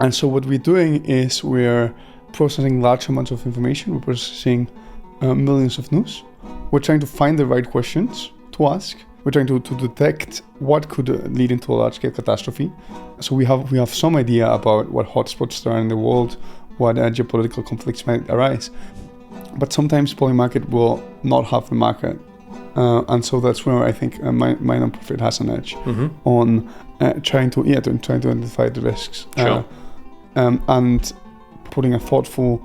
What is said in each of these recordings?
And so what we're doing is we're processing large amounts of information. We're processing millions of news. We're trying to find the right questions to ask. We're trying to detect what could lead into a large-scale catastrophe. So we have some idea about what hotspots there are in the world, what geopolitical conflicts might arise. But sometimes Polymarket will not have the market. And so that's where I think my nonprofit has an edge on trying to identify the risks. Sure. And putting a thoughtful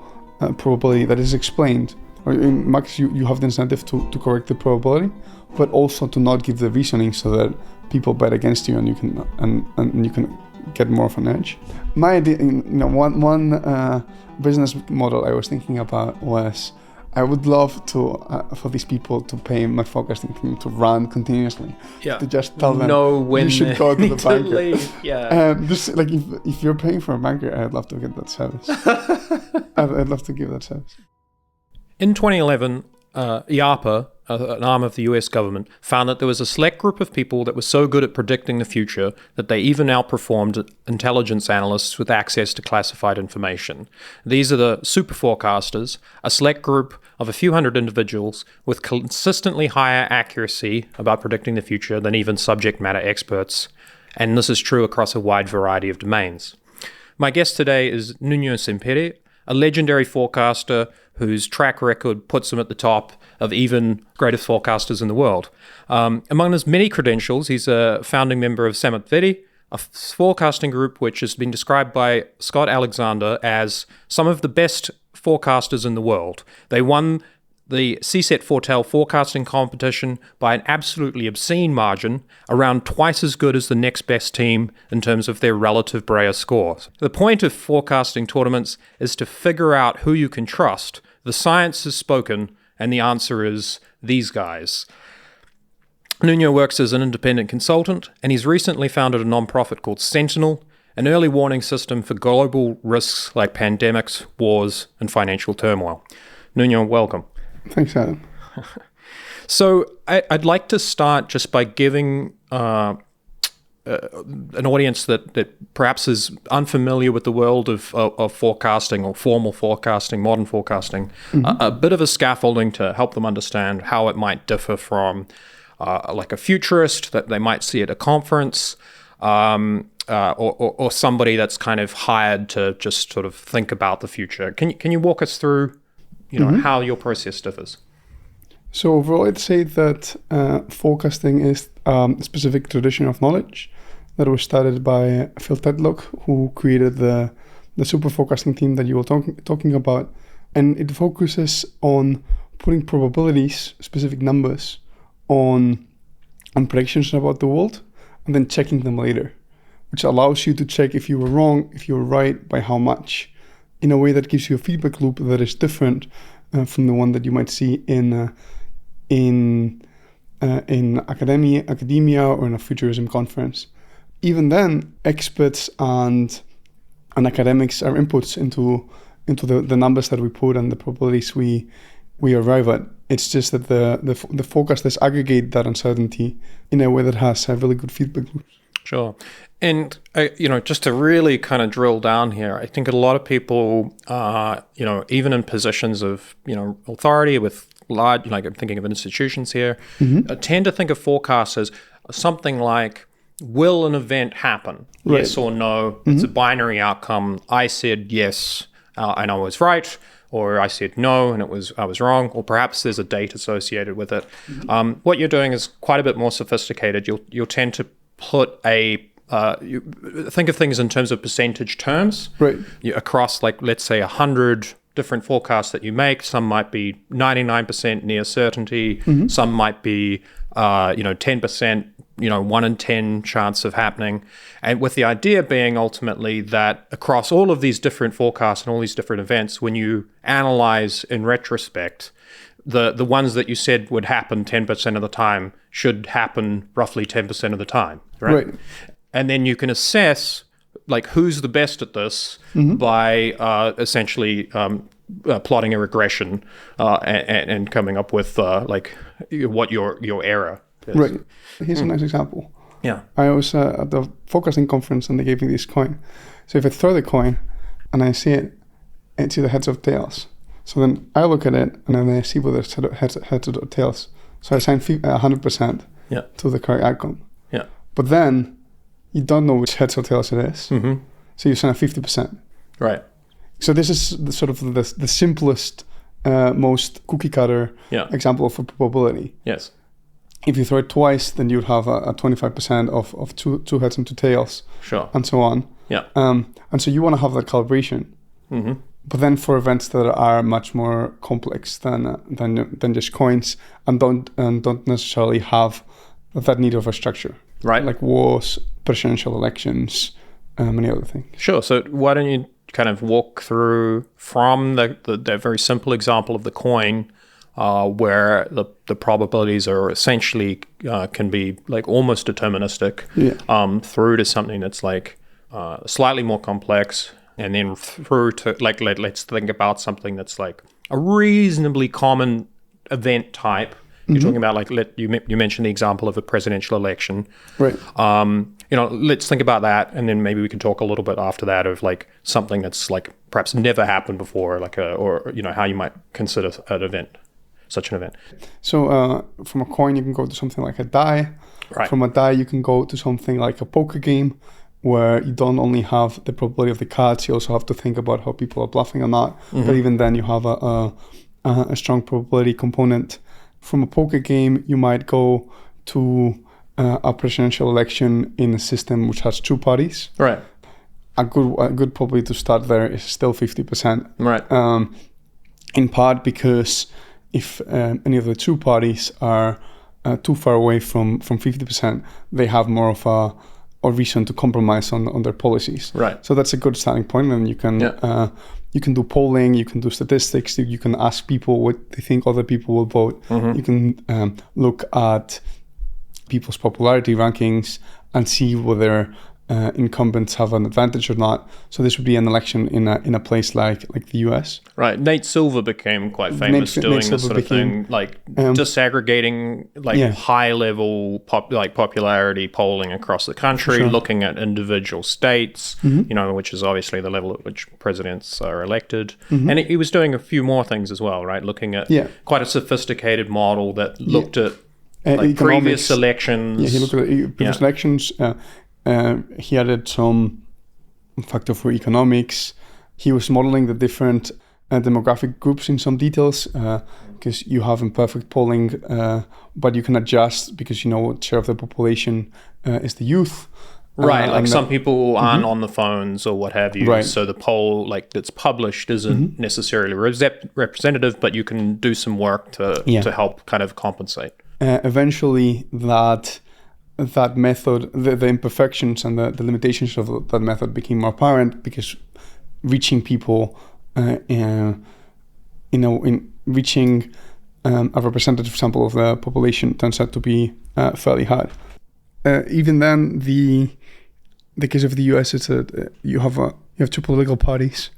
probability that is explained. In markets, you have the incentive to correct the probability, but also to not give the reasoning so that people bet against you and you can get more of an edge. My idea, one business model I was thinking about was I would love to for these people to pay my forecasting team to run continuously. Yeah. To just tell them when you should go to the banker. Yeah. Just like if you're paying for a banker, I'd love to get that service. I'd love to give that service. In 2011, IARPA, an arm of the US government, found that there was a select group of people that were so good at predicting the future that they even outperformed intelligence analysts with access to classified information. These are the Superforecasters, a select group of a few hundred individuals with consistently higher accuracy about predicting the future than even subject matter experts. And this is true across a wide variety of domains. My guest today is Nuño Sempere, a legendary forecaster whose track record puts him at the top of even greatest forecasters in the world. Among his many credentials, he's a founding member of Samotsvety, a forecasting group which has been described by Scott Alexander as some of the best forecasters in the world. They won the CSET Foretell forecasting competition by an absolutely obscene margin, around twice as good as the next best team in terms of their relative Breyer scores. The point of forecasting tournaments is to figure out who you can trust. The science is spoken, and the answer is these guys. Nuño works as an independent consultant, and he's recently founded a nonprofit called Sentinel, an early warning system for global risks like pandemics, wars, and financial turmoil. Nuño, welcome. Thanks, Adam. So I'd like to start just by giving an audience that perhaps is unfamiliar with the world of forecasting or formal forecasting, modern forecasting, a bit of a scaffolding to help them understand how it might differ from like a futurist that they might see at a conference, or somebody that's kind of hired to just sort of think about the future. Can you walk us through how your process differs? So overall, I'd say that forecasting is a specific tradition of knowledge that was started by Phil Tedlock, who created the Superforecasting team that you were talking about. And it focuses on putting probabilities, specific numbers, on predictions about the world, and then checking them later, which allows you to check if you were wrong, if you were right, by how much, in a way that gives you a feedback loop that is different from the one that you might see in academia or in a futurism conference. Even then, experts and academics are inputs into the numbers that we put and the probabilities we arrive at. It's just that the forecasters aggregate that uncertainty in a way that has a really good feedback loop. Sure. And, just to really kind of drill down here, I think a lot of people, even in positions of, authority with large, like I'm thinking of institutions here, tend to think of forecasts as something like, will an event happen? Right. Yes or no? It's a binary outcome. I said yes, and I was right, or I said no, and I was wrong, or perhaps there's a date associated with it. What you're doing is quite a bit more sophisticated. You'll tend to put you think of things in terms of percentage terms, right? Across, like, let's say 100 different forecasts that you make. Some might be 99% near certainty. Some might be 10%, 1 in 10 chance of happening. And with the idea being ultimately that across all of these different forecasts and all these different events, when you analyze in retrospect, the ones that you said would happen 10% of the time should happen roughly 10% of the time, right? And then you can assess, like, who's the best at this by essentially plotting a regression and coming up with what your error is. Right. Here's a nice example. Yeah. I was at the forecasting conference and they gave me this coin. So if I throw the coin and I see it's either heads or tails. So then I look at it and then I see whether it's heads or tails. So I assign 100% to the correct outcome. Yeah. But then you don't know which heads or tails it is. Mm-hmm. So you assign 50%. Right. So this is the simplest, most cookie cutter example of a probability. Yes. If you throw it twice, then you'd have a 25% of two heads and two tails. Sure. And so on. Yeah. And so you want to have that calibration. Mm-hmm. But then for events that are much more complex than just coins and don't necessarily have that need of a structure. Right. Like wars, presidential elections, many other things. Sure. So why don't you kind of walk through from the very simple example of the coin, where the probabilities are essentially can be like almost deterministic, through to something that's like slightly more complex, and then through to like let's think about something that's like a reasonably common event type. You're talking about like you mentioned the example of a presidential election, right? Let's think about that, and then maybe we can talk a little bit after that of like something that's like perhaps never happened before, like how you might consider such an event. So from a coin, you can go to something like a die. Right. From a die, you can go to something like a poker game, where you don't only have the probability of the cards, you also have to think about how people are bluffing or not. Mm-hmm. But even then, you have a strong probability component. From a poker game, you might go to a presidential election in a system which has two parties. Right. A good probability to start there is still 50%. Right. In part because if any of the two parties are too far away from 50%, they have more of a reason to compromise on their policies. Right. So that's a good starting point, and you can do polling, you can do statistics, you can ask people what they think other people will vote. Mm-hmm. You can look at people's popularity rankings and see whether incumbents have an advantage or not. So this would be an election in a place like the US. Right. Nate Silver became quite famous doing this sort of thing, like disaggregating high level popularity polling across the country, sure, looking at individual states, mm-hmm, which is obviously the level at which presidents are elected. Mm-hmm. And he was doing a few more things as well, right? Looking at quite a sophisticated model that looked at previous elections. Yeah, he looked at previous elections. He added some factor for economics. He was modeling the different demographic groups in some details, because you have imperfect polling, but you can adjust because what share of the population is the youth. Right, like some people aren't on the phones or what have you, right. So the poll that's published isn't necessarily representative, but you can do some work to help kind of compensate. Eventually, that method, the imperfections and the limitations of that method became more apparent, because reaching people, in reaching a representative sample of the population turns out to be fairly hard. Even then, the case of the US is that you have two political parties,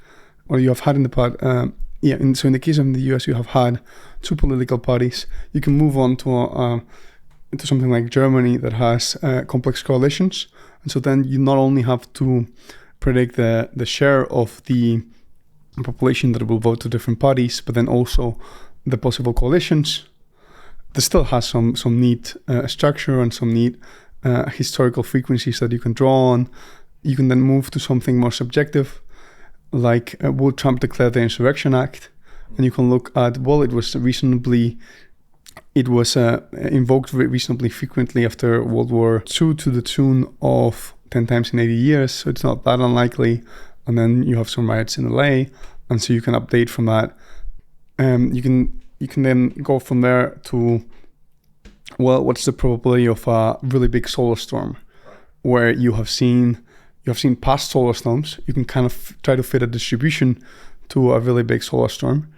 or you have had in the past. So in the case of the US, you have had two political parties. You can move on to into something like Germany that has complex coalitions. And so then you not only have to predict the share of the population that will vote to different parties, but then also the possible coalitions. This still has some neat structure and some neat historical frequencies that you can draw on. You can then move to something more subjective, like would Trump declare the Insurrection Act? And you can look at, it was invoked reasonably frequently after World War II to the tune of 10 times in 80 years, so it's not that unlikely. And then you have some riots in LA, and so you can update from that. You can then go from there to, what's the probability of a really big solar storm, where you have seen past solar storms. You can kind of try to fit a distribution to a really big solar storm,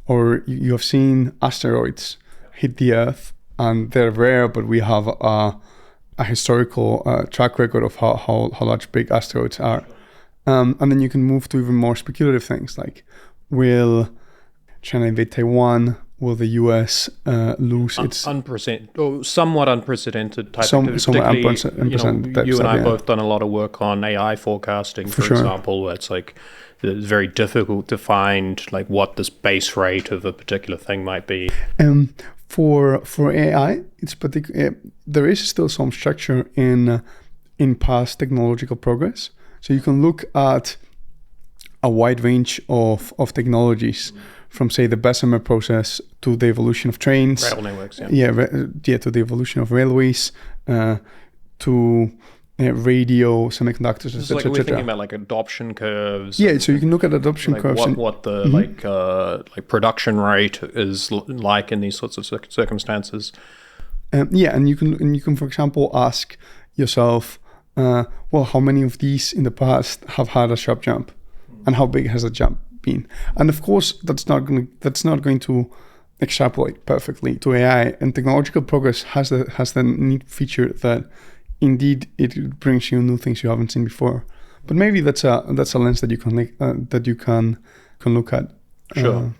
or you have seen asteroids hit the Earth, and they're rare, but we have a historical track record of how large big asteroids are. And then you can move to even more speculative things, like will China invade Taiwan? will the US lose its unprecedented or somewhat unprecedented type somewhat particularly, unprecedented type you and stuff, I yeah. both done a lot of work on AI forecasting, for sure. example, where it's like it's very difficult to find like what this base rate of a particular thing might be. For AI, it's there is still some structure in past technological progress. So you can look at a wide range of technologies, from say the Bessemer process to the evolution of trains, Rail networks, yeah, to the evolution of railways, to radio, semiconductors, It's etc. like we're thinking about like adoption curves. Yeah, so you can look at adoption like curves. what the like production rate is like in these sorts of circumstances. Yeah, and you can for example ask yourself, well, how many of these in the past have had a sharp jump, and how big has the jump been? And of course, that's not going to extrapolate perfectly to AI. And technological progress has the neat feature that indeed it brings you new things you haven't seen before. But maybe that's a lens that you can look at. Sure.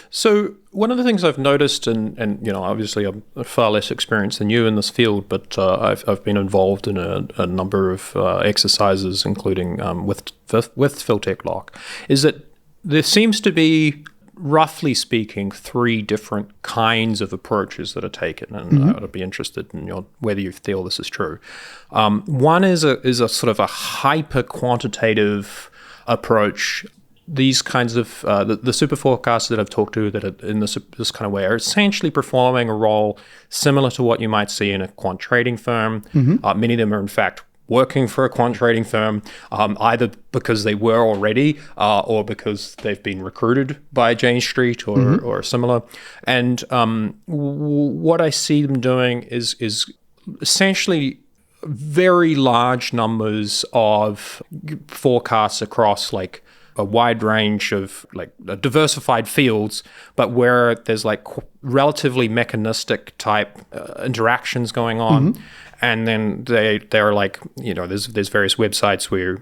So one of the things I've noticed, and obviously I'm far less experienced than you in this field, but I've been involved in a number of exercises, including with Filtech Lock, is that there seems to be, roughly speaking, 3 different kinds of approaches that are taken, and I would be interested in whether you feel this is true. One is a sort of a hyper quantitative approach. These kinds of the super forecasters that I've talked to that are in this kind of way are essentially performing a role similar to what you might see in a quant trading firm. Many of them are in fact working for a quant trading firm, either because they were already or because they've been recruited by Jane Street or similar. And what I see them doing is essentially very large numbers of forecasts across like a wide range of like diversified fields, but where there's like relatively mechanistic type interactions going on. And then they're like, there's various websites where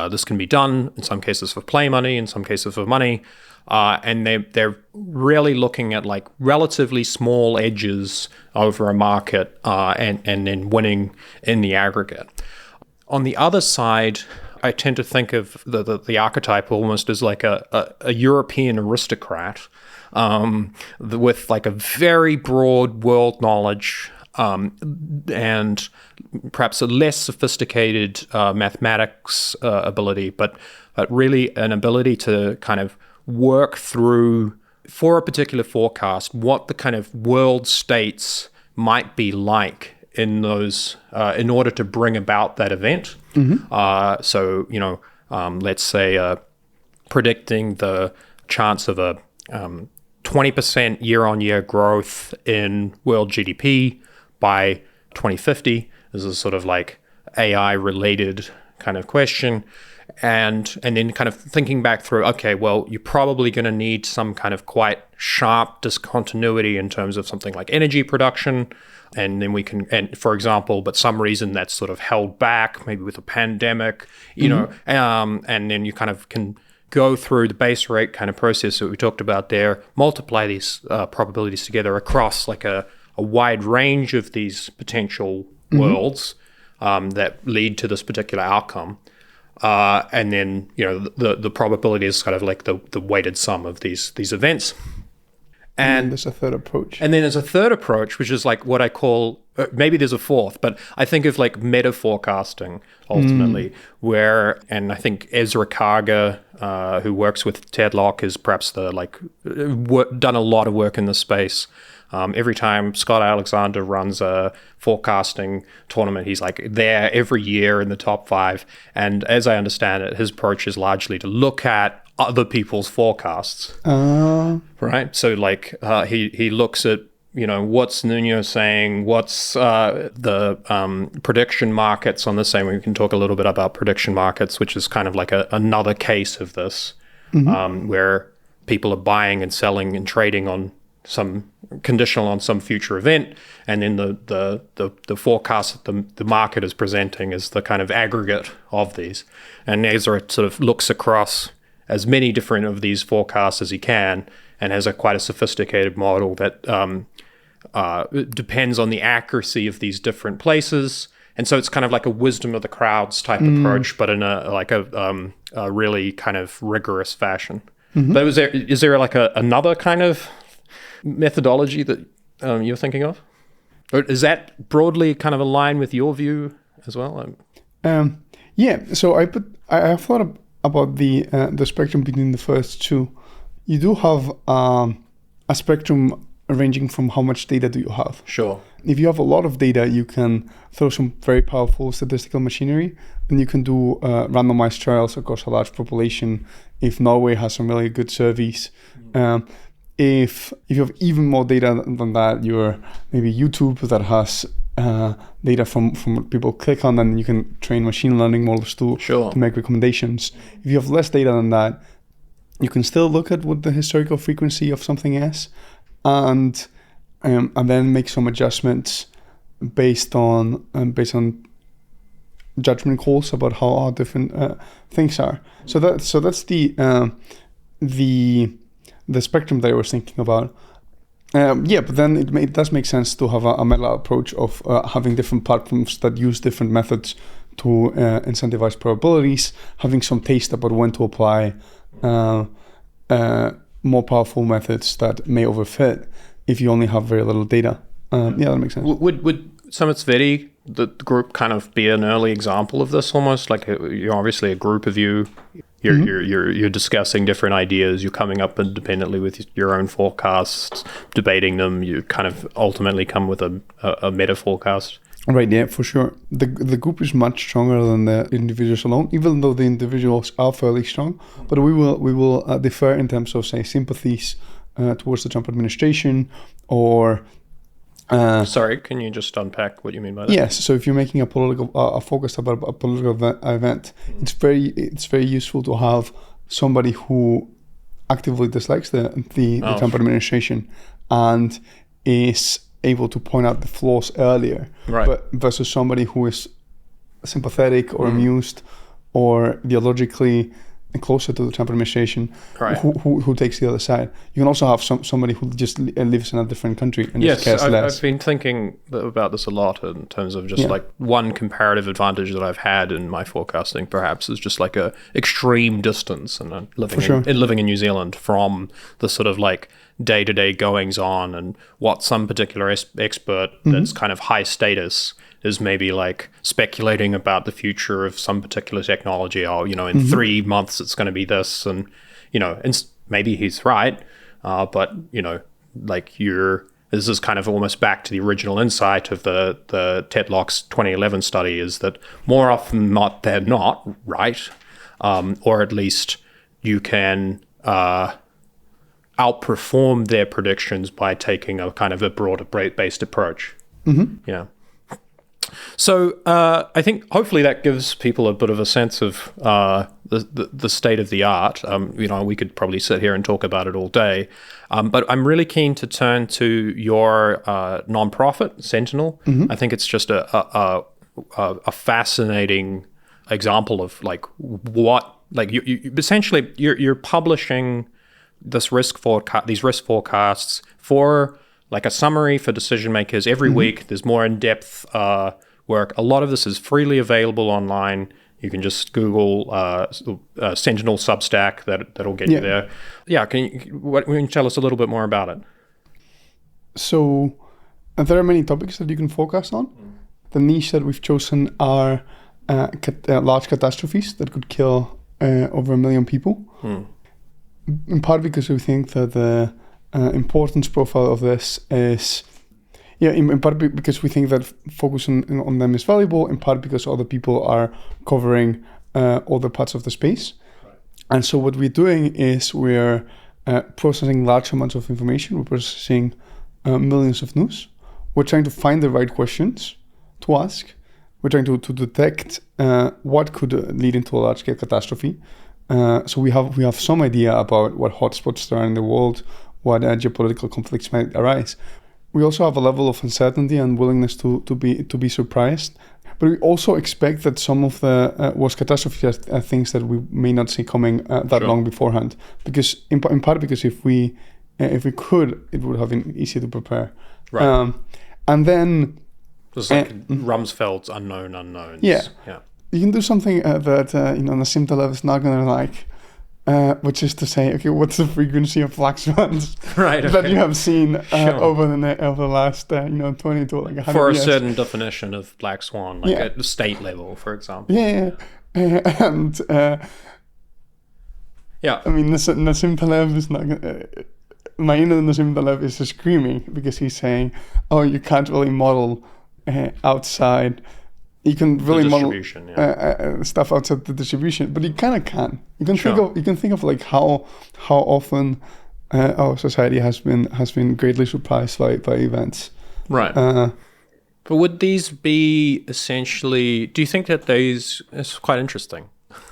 this can be done, in some cases for play money, in some cases for money. And they're really looking at like relatively small edges over a market and then winning in the aggregate. On the other side, I tend to think of the archetype almost as like a European aristocrat with like a very broad world knowledge and perhaps a less sophisticated mathematics ability, but really an ability to kind of work through, for a particular forecast, what the kind of world states might be like in those, in order to bring about that event. So, let's say predicting the chance of a 20% year-on-year growth in world GDP by 2050. This is sort of like AI-related kind of question. And then kind of thinking back through, okay, well, you're probably going to need some kind of quite sharp discontinuity in terms of something like energy production. And then we can, and for example, but some reason that's sort of held back, maybe with a pandemic, and then you kind of can go through the base rate kind of process that we talked about there, multiply these probabilities together across like a wide range of these potential worlds that lead to this particular outcome. And then, the probability is kind of like the weighted sum of these events. And there's a third approach. And then there's a third approach, which is like what I call, maybe there's a fourth, but I think of like meta forecasting ultimately, where, and I think Ezra Karga, who works with Ted Locke, is perhaps done a lot of work in this space. Every time Scott Alexander runs a forecasting tournament, he's like there every year in the top 5. And as I understand it, his approach is largely to look at other people's forecasts, right? So like he looks at, what's Nuño saying, what's the prediction markets on the same. We can talk a little bit about prediction markets, which is kind of like another case of this, where people are buying and selling and trading on some conditional on some future event, and then the forecast that the market is presenting is the kind of aggregate of these. And Ezra sort of looks across as many different of these forecasts as he can and has quite a sophisticated model that it depends on the accuracy of these different places. And so it's kind of like a wisdom of the crowds type approach, but in a really kind of rigorous fashion. But is there like another kind of methodology that you're thinking of? Or is that broadly kind of aligned with your view as well? Yeah, so I have thought about the spectrum between the first two. You do have a spectrum ranging from how much data do you have. Sure. If you have a lot of data, you can throw some very powerful statistical machinery, and you can do randomized trials across a large population. If Norway has some really good surveys, if you have even more data than that, you're maybe YouTube that has data from what people click on, and you can train machine learning models to make recommendations. If you have less data than that, you can still look at what the historical frequency of something is, and then make some adjustments based on judgment calls about how different things are. So that's the spectrum that I was thinking about. But then it does make sense to have a meta approach of having different platforms that use different methods to incentivize probabilities, having some taste about when to apply more powerful methods that may overfit if you only have very little data. That makes sense. Would Samotsvety, the group, kind of be an early example of this almost? Like you're obviously a group of you. You're discussing different ideas. You're coming up independently with your own forecasts, debating them. You kind of ultimately come with a meta forecast. Right, yeah, for sure. The group is much stronger than the individuals alone, even though the individuals are fairly strong. But we will differ in terms of, say, sympathies towards the Trump administration, or sorry, can you just unpack what you mean by that? Yes. So if you're making a focus about a political event, it's very useful to have somebody who actively dislikes the Trump administration and is able to point out the flaws earlier, right? But versus somebody who is sympathetic or amused or ideologically closer to the Trump administration, right, who takes the other side. You can also have somebody who just lives in a different country and yes, just cares less. I've been thinking about this a lot in terms of just like one comparative advantage that I've had in my forecasting perhaps is just like a extreme distance and living in New Zealand from the sort of like day-to-day goings on, and what some particular expert that's kind of high status is maybe like speculating about the future of some particular technology. Oh, in 3 months it's going to be this, and and maybe he's right, but like this is kind of almost back to the original insight of the Tetlock's 2011 study, is that more often than not they're not right, or at least you can outperform their predictions by taking a kind of a broader based approach. Yeah. So I think hopefully that gives people a bit of a sense of the state of the art. We could probably sit here and talk about it all day, but I'm really keen to turn to your nonprofit, Sentinel. I think it's just a fascinating example of like what, like you essentially you're publishing these risk forecasts for like a summary for decision makers every week. There's more in-depth work. A lot of this is freely available online. You can just Google Sentinel Substack. That'll get you there. Yeah, can you tell us a little bit more about it? So there are many topics that you can focus on. The niche that we've chosen are large catastrophes that could kill over 1 million people. In part because we think that the importance profile of this is, in part because we think that focusing on them is valuable, in part because other people are covering other parts of the space. Right. And so what we're doing is we're processing large amounts of information. We're processing millions of news. We're trying to find the right questions to ask. We're trying to detect what could lead into a large-scale catastrophe. So we have some idea about what hotspots there are in the world, what geopolitical conflicts might arise. We also have a level of uncertainty and willingness to be surprised. But we also expect that some of the worst catastrophes are things that we may not see coming that long beforehand. Because in part because if we if we could, it would have been easy to prepare. Right. And then It's like Rumsfeld's unknown unknowns. Yeah. Yeah. you can do something that Nassim Taleb is not gonna like, which is to say, okay, what's the frequency of black swans Right. Okay. that you have seen Sure. over the last 20 to like 100 For a years? certain definition of black swan, like Yeah. at the state level, for example. Yeah. And Yeah. I mean, Nassim Taleb is not gonna. My inner Nassim Taleb is screaming because he's saying, "Oh, you can't really model outside. You can really model distribution, stuff outside the distribution, but you kind of can. You can Sure. think of like how often our society has been greatly surprised by events. Right. But would these be essentially? Do you think that these? It's quite interesting.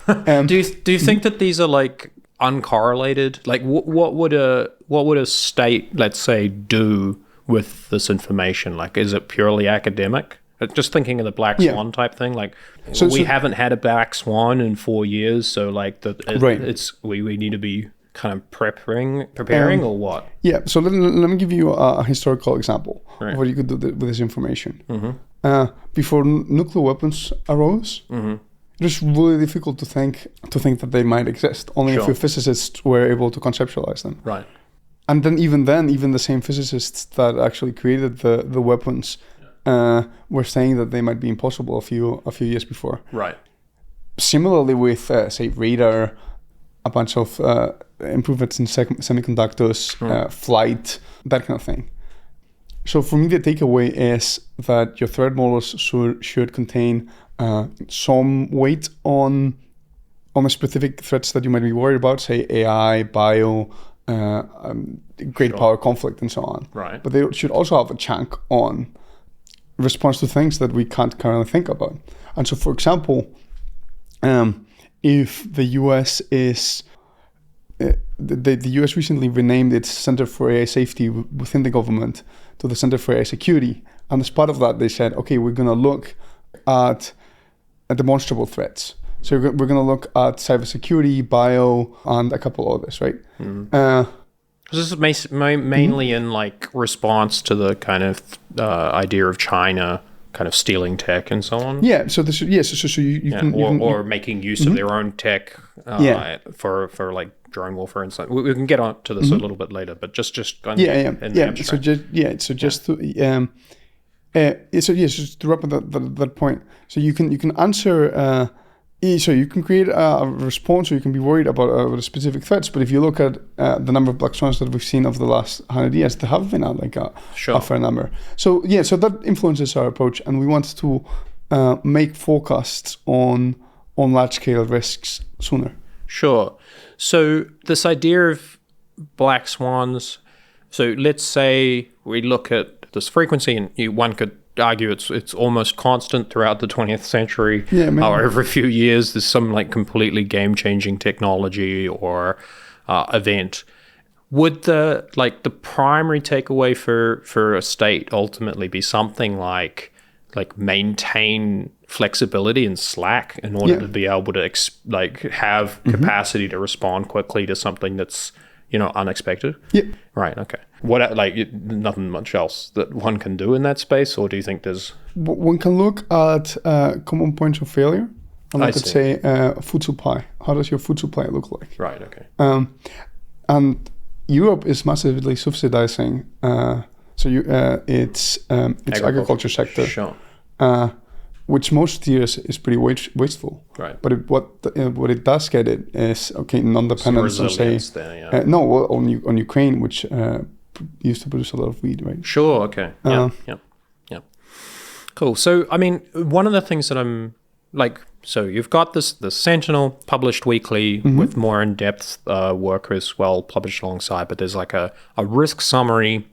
Do you think that these are like uncorrelated? Like, what would a state, let's say, do with this information? Like, is it purely academic? Just thinking of the black swan type thing. Like, we haven't had a black swan in 4 years, so like we need to be kind of preparing or what? Yeah. So let me give you a historical example Right. of what you could do with this information. Mm-hmm. Before nuclear weapons arose. Mm-hmm. It was really difficult to think that they might exist. Only a few physicists were able to conceptualize them. Right. And then even the same physicists that actually created the weapons were saying that they might be impossible a few years before. Right. Similarly with say radar, a bunch of improvements in semiconductors, flight, that kind of thing. So for me, the takeaway is that your threat models should contain some weight on the specific threats that you might be worried about, say AI, bio, great power conflict, and so on. Right. But they should also have a chunk on response to things that we can't currently think about. And so, for example, if the U.S. is the U.S. recently renamed its Center for AI Safety within the government to the Center for AI Security, and as part of that, they said, okay, we're going to look at demonstrable threats. So we're going to look at cybersecurity, bio, and a couple others, right? This is mainly in like response to the kind of idea of China kind of stealing tech and so on. Yeah. So this, yes. So you can making use of their own tech for like drone warfare and so. We can get on to this a little bit later, but just kind of in the abstract. Just to wrap up that point. So you can answer. So you can create a response, or you can be worried about specific threats. But if you look at the number of black swans that we've seen over the last 100 years, there have been a fair number. So so that influences our approach, and we want to make forecasts on large scale risks sooner. Sure. So this idea of black swans. So let's say we look at this frequency, and one could argue it's almost constant throughout the 20th century. Yeah, maybe. Or every few years there's some like completely game-changing technology or event. Would the primary takeaway for a state ultimately be something like maintain flexibility and slack in order to be able to have capacity to respond quickly to something that's unexpected? Yep. Right. Okay. What nothing much else that one can do in that space, or do you think there's? One can look at common points of failure, and I could say food supply. How does your food supply look like? Right. Okay. And Europe is massively subsidizing. Its agriculture sector. Sure. Which most years is pretty wasteful. Right. But what it does get is non-dependence on on Ukraine, which used to produce a lot of wheat, right? Sure. Okay. Yeah. Cool. So I mean, one of the things that I'm like, so you've got the Sentinel published weekly with more in-depth work as well published alongside, but there's like a risk summary.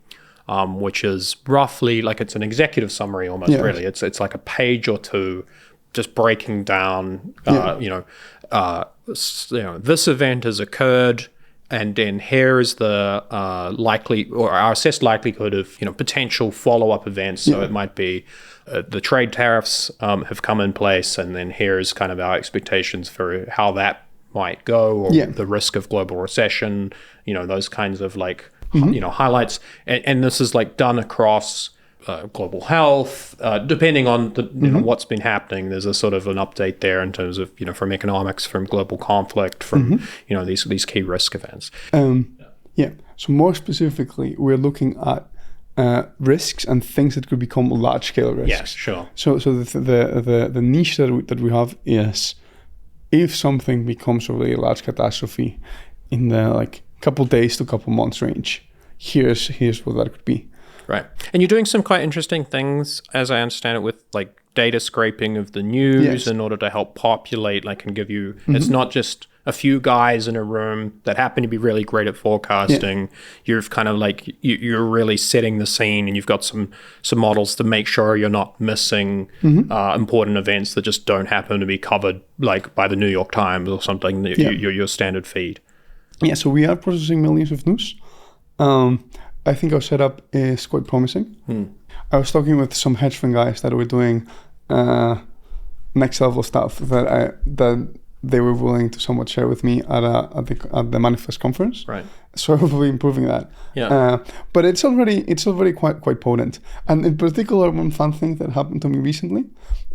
Which is roughly like it's an executive summary almost. Really, it's like a page or two, just breaking down. This event has occurred, and then here is the likely or our assessed likelihood of potential follow-up events. So it might be the trade tariffs have come in place, and then here's kind of our expectations for how that might go, or the risk of global recession. Those kinds of like highlights, and this is like done across global health, depending on the, what's been happening. There's a sort of an update there in terms of, from economics, from global conflict, from, these key risk events. So more specifically, we're looking at risks and things that could become large-scale risks. Yes, sure. So the niche that we have is, if something becomes a really large catastrophe in the couple days to couple months range, here's what that could be. Right. And you're doing some quite interesting things, as I understand it, with data scraping of the news in order to help populate, and give you, it's not just a few guys in a room that happen to be really great at forecasting. Yeah. You've kind of you're really setting the scene, and you've got some models to make sure you're not missing important events that just don't happen to be covered by the New York Times or something, your standard feed. Yeah, so we are processing millions of news. I think our setup is quite promising. I was talking with some hedge fund guys that were doing next level stuff that they were willing to somewhat share with me at the Manifest conference. Right. So hopefully improving that. Yeah. But it's already quite potent. And in particular, one fun thing that happened to me recently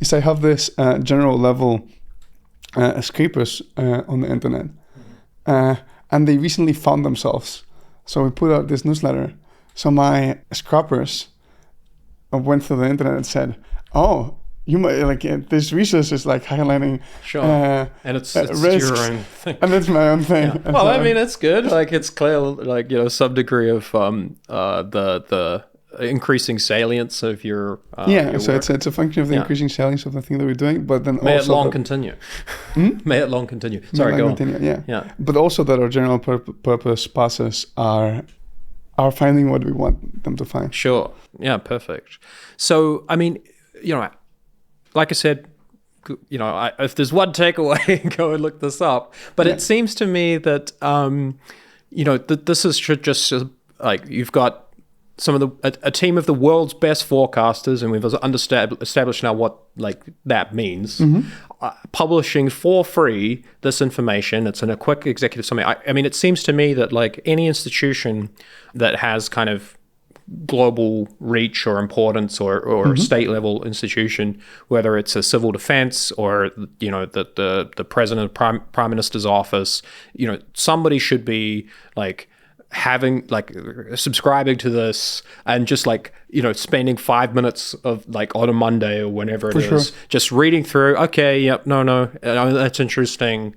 is I have this general level scrapers on the internet, and they recently found themselves. So we put out this newsletter. So my scrappers went through the internet and said, "Oh, you might this resource is highlighting and it's risks, your own thing, and it's my own thing." Yeah. Well, I mean, it's good. It's clear, some degree of the increasing salience of your your so work. it's a function of the increasing salience of the thing that we're doing, but then may also it long continue. May it long continue. Sorry, go on. Yeah. But also that our general purpose passes are finding what we want them to find. Sure. Yeah. Perfect. So, I mean, like I said, if there's one takeaway, go and look this up. But it seems to me that this is just you've got some of a team of the world's best forecasters, and we've established now what that means. Publishing for free this information. It's in a quick executive summary. I mean, it seems to me that any institution that has kind of global reach or importance, or a state level institution, whether it's a civil defense or the president, prime minister's office, somebody should be having subscribing to this and just spending 5 minutes of on a Monday or whenever it is, just reading through. Okay, yep, no, that's interesting.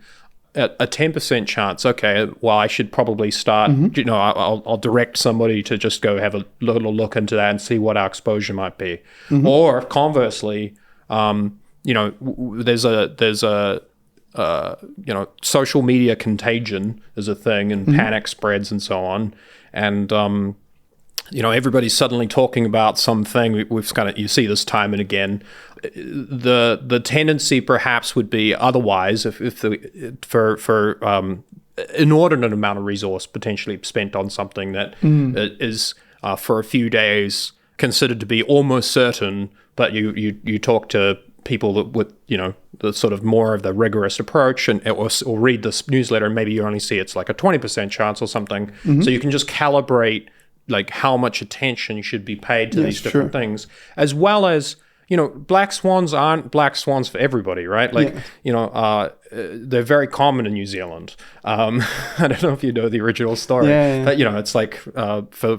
A 10% chance. Okay, well, I should probably start. I'll direct somebody to just go have a little look into that and see what our exposure might be. Or conversely, there's a social media contagion is a thing, and panic spreads and so on, and everybody's suddenly talking about something. We've you see this time and again. The tendency perhaps would be otherwise if for inordinate amount of resource potentially spent on something that is for a few days considered to be almost certain, but you talk to people that with the sort of more of the rigorous approach, and or read this newsletter, and maybe you only see it's a 20% chance or something. So you can just calibrate how much attention should be paid to these different things, as well as black swans aren't black swans for everybody, right? They're very common in New Zealand. I don't know if you know the original story, but it's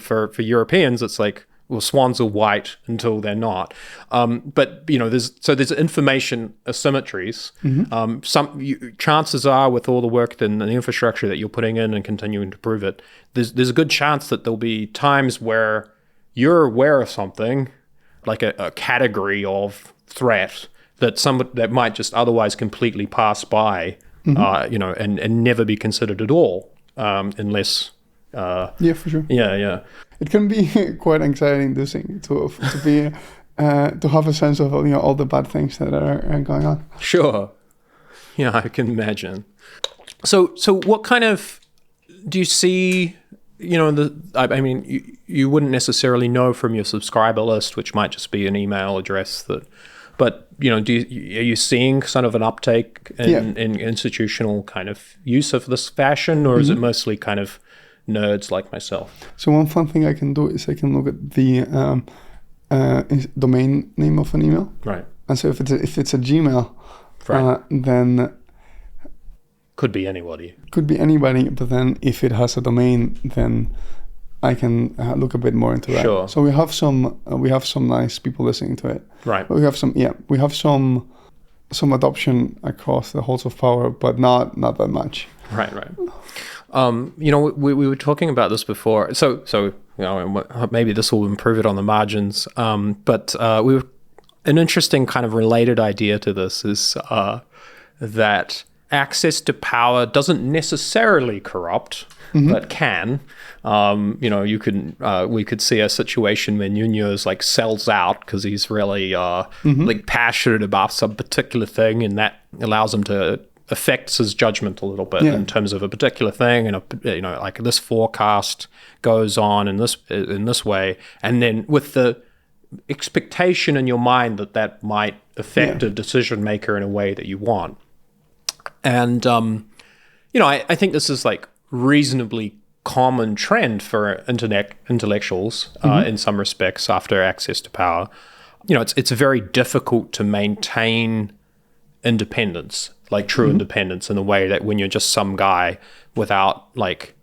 for Europeans, it's well, swans are white until they're not. But there's information asymmetries. Chances are, with all the work and the infrastructure that you're putting in and continuing to prove it, there's a good chance that there'll be times where you're aware of something, a category of threat that might just otherwise completely pass by, and never be considered at all, unless. For sure. Yeah. It can be quite anxiety-inducing to be to have a sense of all the bad things that are going on. Sure. Yeah, I can imagine. So what kind of do you see? I mean, you wouldn't necessarily know from your subscriber list, which might just be an email address that. But are you seeing sort of an uptake in institutional kind of use of this fashion, or is it mostly kind of nerds like myself. So one fun thing I can do is I can look at the domain name of an email. Right. And so if it's a Gmail, then could be anybody. Could be anybody, but then if it has a domain, then I can look a bit more into that. Sure. So we have some nice people listening to it. Right. But we have some adoption across the halls of power, but not that much. Right. We were talking about this before. So maybe this will improve it on the margins. But an interesting kind of related idea to this is that access to power doesn't necessarily corrupt, but can. We could see a situation where Nuño's like sells out because he's really like passionate about some particular thing, and that allows him to affects his judgment a little bit in terms of a particular thing, and like this forecast goes on in this way, and then with the expectation in your mind that might affect a decision maker in a way that you want. And I think this is like reasonably common trend for intellectuals in some respects after access to power. It's very difficult to maintain independence, like true independence, in the way that when you're just some guy without like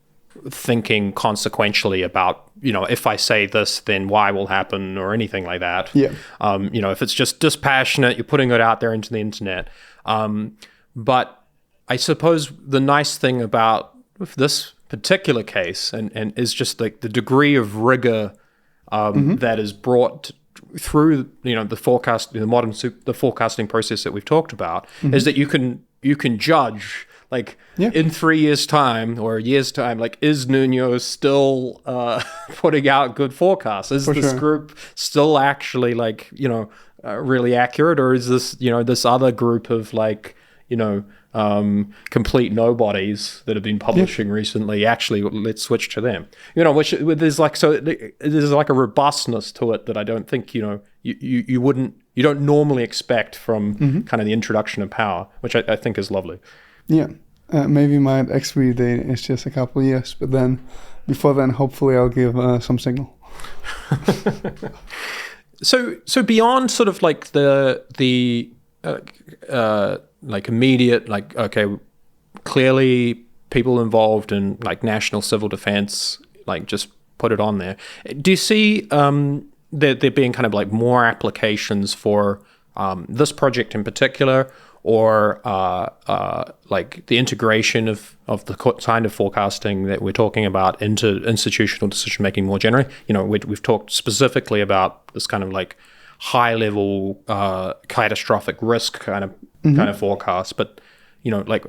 thinking consequentially about, if I say this, then Y will happen or anything like that. Yeah. If it's just dispassionate, you're putting it out there into the internet. But I suppose the nice thing about this particular case and is just like the degree of rigor that is brought through the forecasting process that we've talked about is that you can judge like in 3 years time or a year's time, like, is Nuño still putting out good forecasts? Is this group still actually like really accurate, or is this this other group of like complete nobodies that have been publishing recently, actually let's switch to them, which there's like, so there's like a robustness to it that I don't think you don't normally expect from kind of the introduction of power, which I think is lovely. Maybe my expiry date is just a couple of years, but then before then hopefully I'll give some signal. So beyond sort of like the like immediate, like, okay, clearly people involved in like national civil defense, like just put it on there. Do you see there being kind of like more applications for this project in particular, or like the integration of the kind of forecasting that we're talking about into institutional decision making more generally? We've talked specifically about this kind of like high level catastrophic risk kind of forecast, but like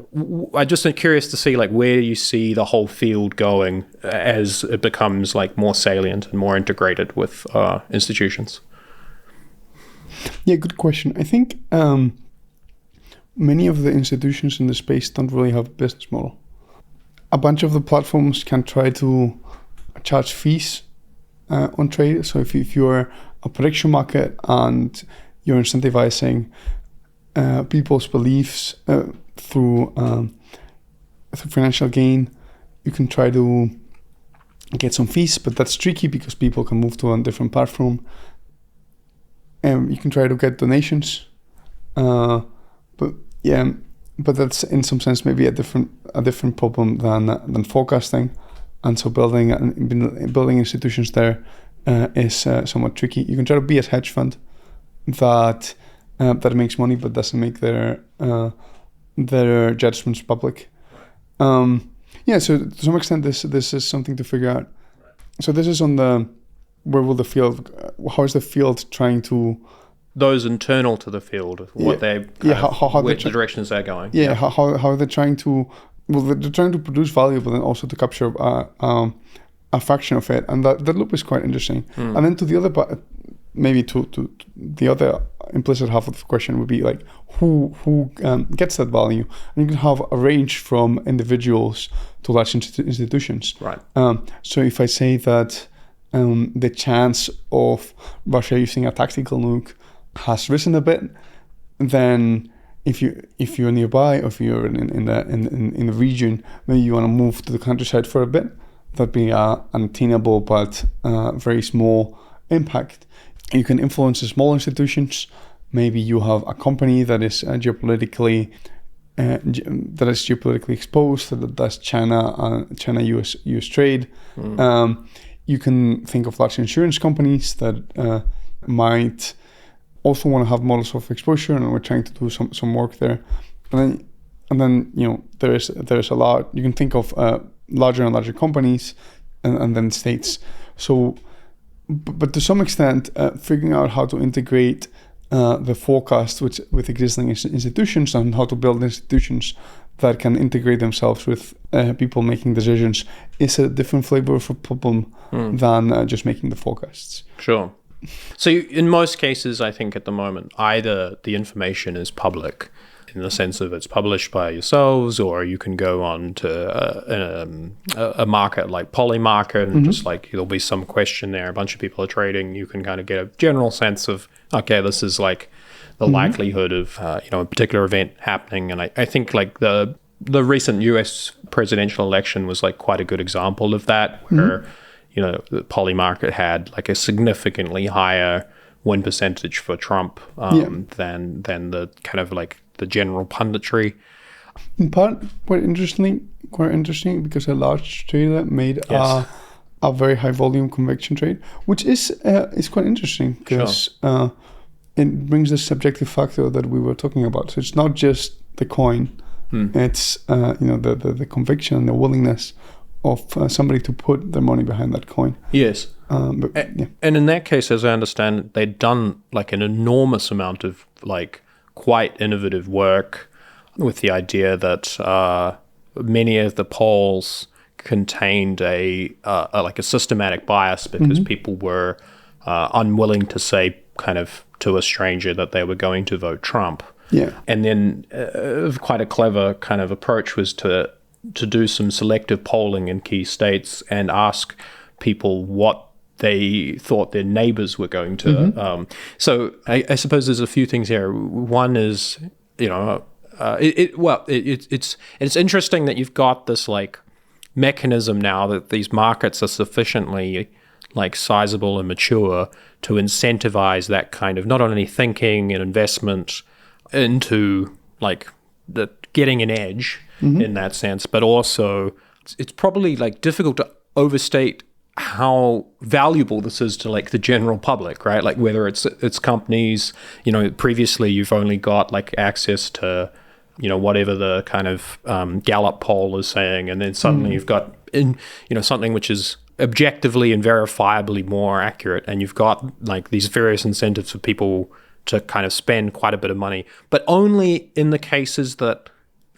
I just am curious to see like where you see the whole field going as it becomes like more salient and more integrated with institutions. Yeah, good question. I think many of the institutions in the space don't really have a business model. A bunch of the platforms can try to charge fees on trade. So if you're a prediction market and you're incentivizing people's beliefs through financial gain, you can try to get some fees, but that's tricky because people can move to a different platform. You can try to get donations, but that's in some sense maybe a different problem than forecasting, and so building institutions there is somewhat tricky. You can try to be a hedge fund that makes money but doesn't make their judgments public. So to some extent this is something to figure out. So this is on how is the field trying to, those internal to the field, what the directions they're going. How they're trying to, they're trying to produce value, but then also to capture a fraction of it, and that loop is quite interesting. And then to the other part, maybe to the other implicit half of the question would be like who gets that value, and you can have a range from individuals to large institutions. Right. So if I say that the chance of Russia using a tactical nuke has risen a bit, then if you're nearby, or if you're in the region, maybe you want to move to the countryside for a bit, that be an attainable but very small impact. You can influence the small institutions. Maybe you have a company that is geopolitically exposed, that does China-US trade. You can think of large insurance companies that might also want to have models of exposure, and we're trying to do some work there. And then there's a lot. You can think of larger and larger companies, and then states. So, but to some extent, figuring out how to integrate the forecast with existing institutions, and how to build institutions that can integrate themselves with people making decisions is a different flavor of a problem than just making the forecasts. Sure. So in most cases, I think at the moment, either the information is public in the sense of it's published by yourselves, or you can go on to a market like Polymarket, and just like there'll be some question there, a bunch of people are trading, you can kind of get a general sense of, okay, this is like the likelihood of a particular event happening. And I think like the recent US presidential election was like quite a good example of that, where the Polymarket had like a significantly higher win percentage for Trump than the kind of like the general punditry. In part, quite interesting because a large trader made a very high volume conviction trade, which is quite interesting because it brings the subjective factor that we were talking about. So it's not just the coin; it's the conviction and the willingness of somebody to put their money behind that coin. Yes. And in that case, as I understand it, they'd done like an enormous amount of like quite innovative work with the idea that many of the polls contained a systematic bias because people were unwilling to say kind of to a stranger that they were going to vote Trump. Yeah. And then quite a clever kind of approach was to do some selective polling in key states and ask people what they thought their neighbors were going to. So I suppose there's a few things here. One is, it's interesting that you've got this like mechanism now that these markets are sufficiently like sizable and mature to incentivize that kind of not only thinking and investment into like the getting an edge in that sense, but also it's probably like difficult to overstate how valuable this is to like the general public, right? Like whether it's companies, previously you've only got like access to, whatever the kind of Gallup poll is saying, and then suddenly you've got something which is objectively and verifiably more accurate, and you've got like these various incentives for people to kind of spend quite a bit of money, but only in the cases that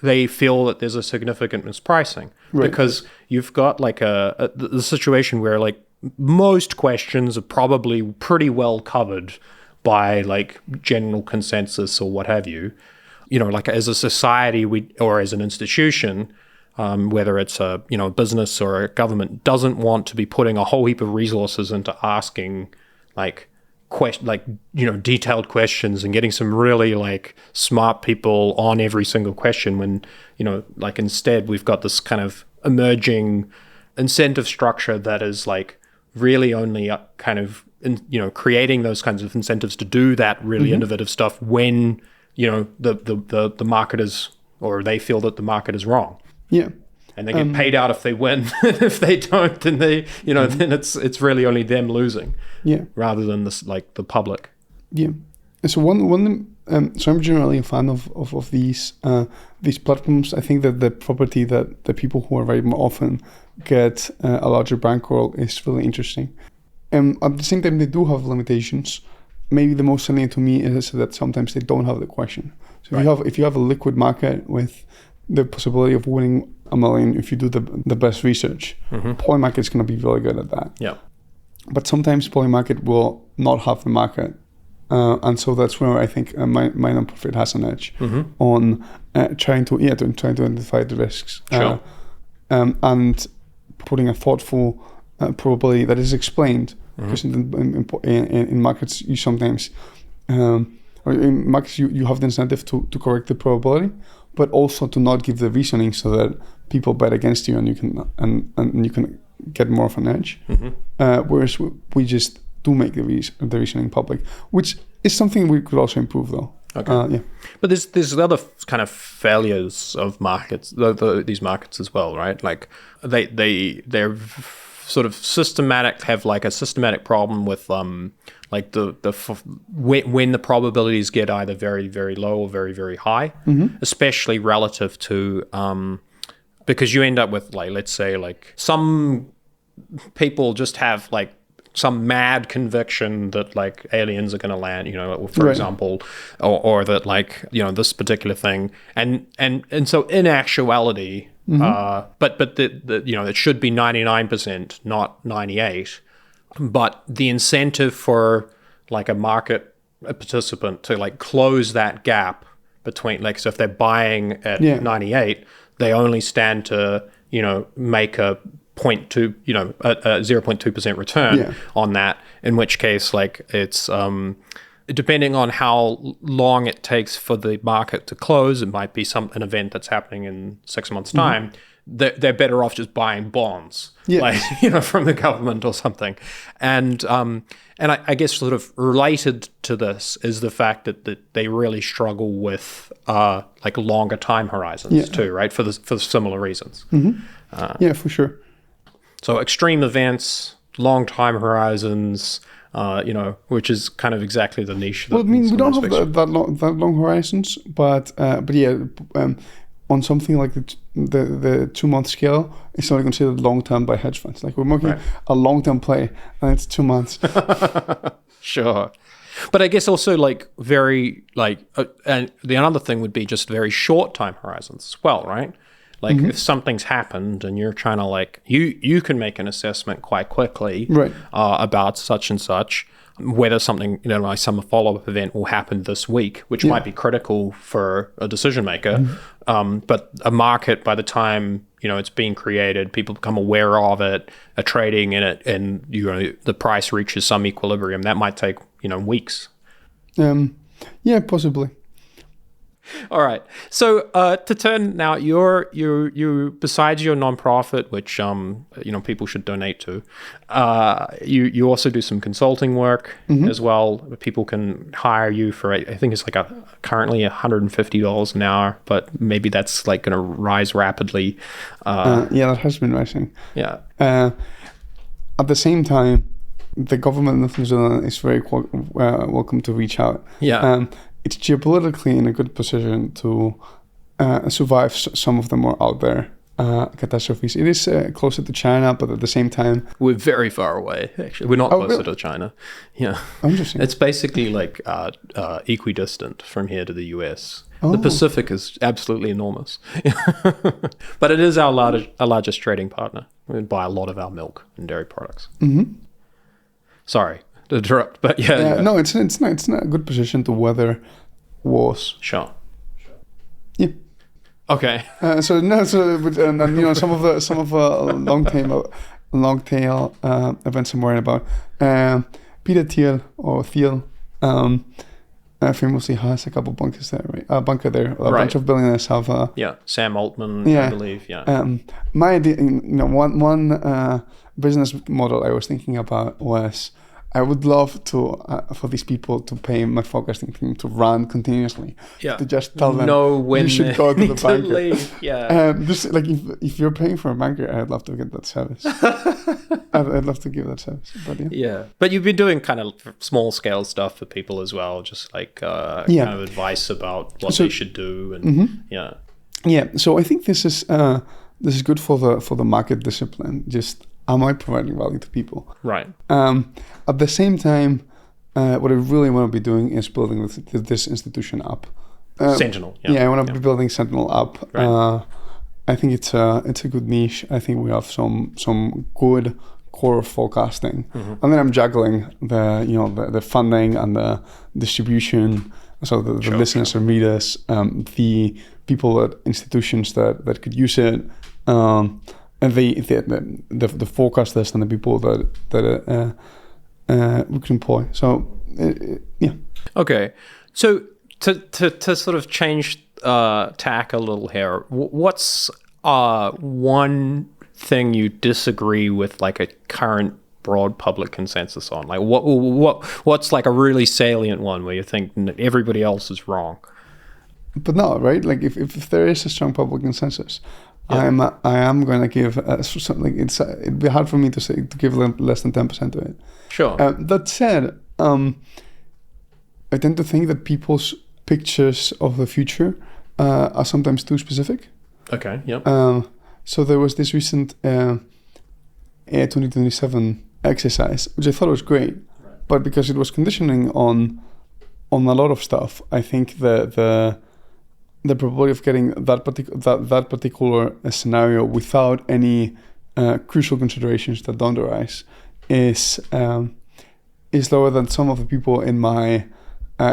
they feel that there's a significant mispricing. Right. Because you've got like the situation where like most questions are probably pretty well covered by like general consensus or what have you. Like as a society or as an institution, whether it's a business or a government, doesn't want to be putting a whole heap of resources into asking detailed questions and getting some really like smart people on every single question when, like instead we've got this kind of emerging incentive structure that is like really only kind of, creating those kinds of incentives to do that really innovative stuff when, the market is, or they feel that the market is wrong. Yeah. And they get paid out if they win. If they don't, then they, then it's really only them losing. Yeah. Rather than this, like the public. Yeah. So so I'm generally a fan of these platforms. I think that the property that the people who are very often get a larger bankroll is really interesting. At the same time, they do have limitations. Maybe the most salient to me is that sometimes they don't have the question. So if you have a liquid market with the possibility of winning $1 million if you do the best research, Polymarket is going to be really good at that. Yeah. But sometimes Polymarket will not have the market. And so that's where I think my nonprofit has an edge on trying to identify the risks. Sure. And putting a thoughtful probability that is explained. Because in markets, you sometimes, or in markets, you have the incentive to correct the probability, but also to not give the reasoning so that people bet against you, and you can get more of an edge. Whereas we just do make the reasoning public, which is something we could also improve, though. Okay. But there's other kind of failures of markets, these markets as well, right? Like they're sort of have like a systematic problem with like when the probabilities get either very, very low or very, very high, especially relative to because you end up with, like, let's say, like, some people just have like some mad conviction that like aliens are going to land, you know, for example, or that, like, you know, this particular thing, and so in actuality, but the you know, it should be 99%, not 98, but the incentive for like a market participant to like close that gap between, like, so if they're buying at 98, they only stand to, you know, make a 0.2, you know, a 0.2% return on that, in which case, like, it's depending on how long it takes for the market to close, it might be an event that's happening in 6 months' time. They're better off just buying bonds, like, you know, from the government or something. And I guess sort of related to this is the fact that they really struggle with like longer time horizons too, right? For similar reasons. Yeah, for sure. So extreme events, long time horizons, you know, which is kind of exactly the niche. Well, I mean, we don't have that long horizons, but yeah, on something like the 2 month scale, it's only considered long term by hedge funds. Like, we're making a long term play, and it's 2 months. Sure. But I guess also, like, very, like, and the another thing would be just very short time horizons as well, right? Like, if something's happened and you're trying to, like, you can make an assessment quite quickly about such and such, whether something, you know, like some follow-up event will happen this week, which might be critical for a decision maker. But a market, by the time, you know, it's being created, people become aware of it, are trading in it, and, you know, the price reaches some equilibrium. That might take, you know, weeks. Yeah, possibly. All right. So to turn now, you besides your nonprofit, which you know, people should donate to, you also do some consulting work as well. People can hire you for, I think it's like currently $150 an hour, but maybe that's like going to rise rapidly. Yeah, that has been rising. Yeah. At the same time, the government of New Zealand is very welcome to reach out. Yeah. It's geopolitically in a good position to survive some of the more out there catastrophes. It is closer to China, but at the same time, we're very far away. Actually, we're not closer to China. Yeah, interesting. It's basically like equidistant from here to the US. The Pacific is absolutely enormous, but it is our largest trading partner. We buy a lot of our milk and dairy products. Sorry to interrupt, but no, it's not a good position to weather wars. Sure. Yeah. Okay. But, you know, some of the long tail events I'm worried about. Peter Thiel famously has a couple bunkers there, right? A bunker there. A bunch of billionaires have. Sam Altman, I believe. Yeah. My idea, you know, one business model I was thinking about was, I would love to for these people to pay my forecasting team to run continuously. Yeah. To just tell them when you should go to the banker. Leave. Yeah. Just like if you're paying for a banker, I'd love to get that service. I'd love to give that service. But yeah. But you've been doing kind of small scale stuff for people as well, just like kind of advice about what they should do, and Yeah. So I think this is good for the market discipline. Just, am I providing value to people? Right. At the same time, what I really want to be doing is building this institution up. Sentinel. Yeah, I want to be building Sentinel up. Right. I think it's a good niche. I think we have some good core forecasting, and then I'm juggling the funding and the distribution. So the listeners and readers, the people at institutions that could use it. And the forecasters and the people that we can employ. So yeah. Okay, so to sort of change tack a little here, what's one thing you disagree with like a current broad public consensus on? Like what's like a really salient one where you think everybody else is wrong? But no, right? Like if there is a strong public consensus, I am going to give something. It'd be hard for me to give less than 10% to it. Sure. That said, I tend to think that people's pictures of the future are sometimes too specific. Okay. Yep. So there was this recent 2027 exercise, which I thought was great, but because it was conditioning on a lot of stuff, I think the probability of getting that particular scenario without any crucial considerations that don't arise is lower than some of the people in my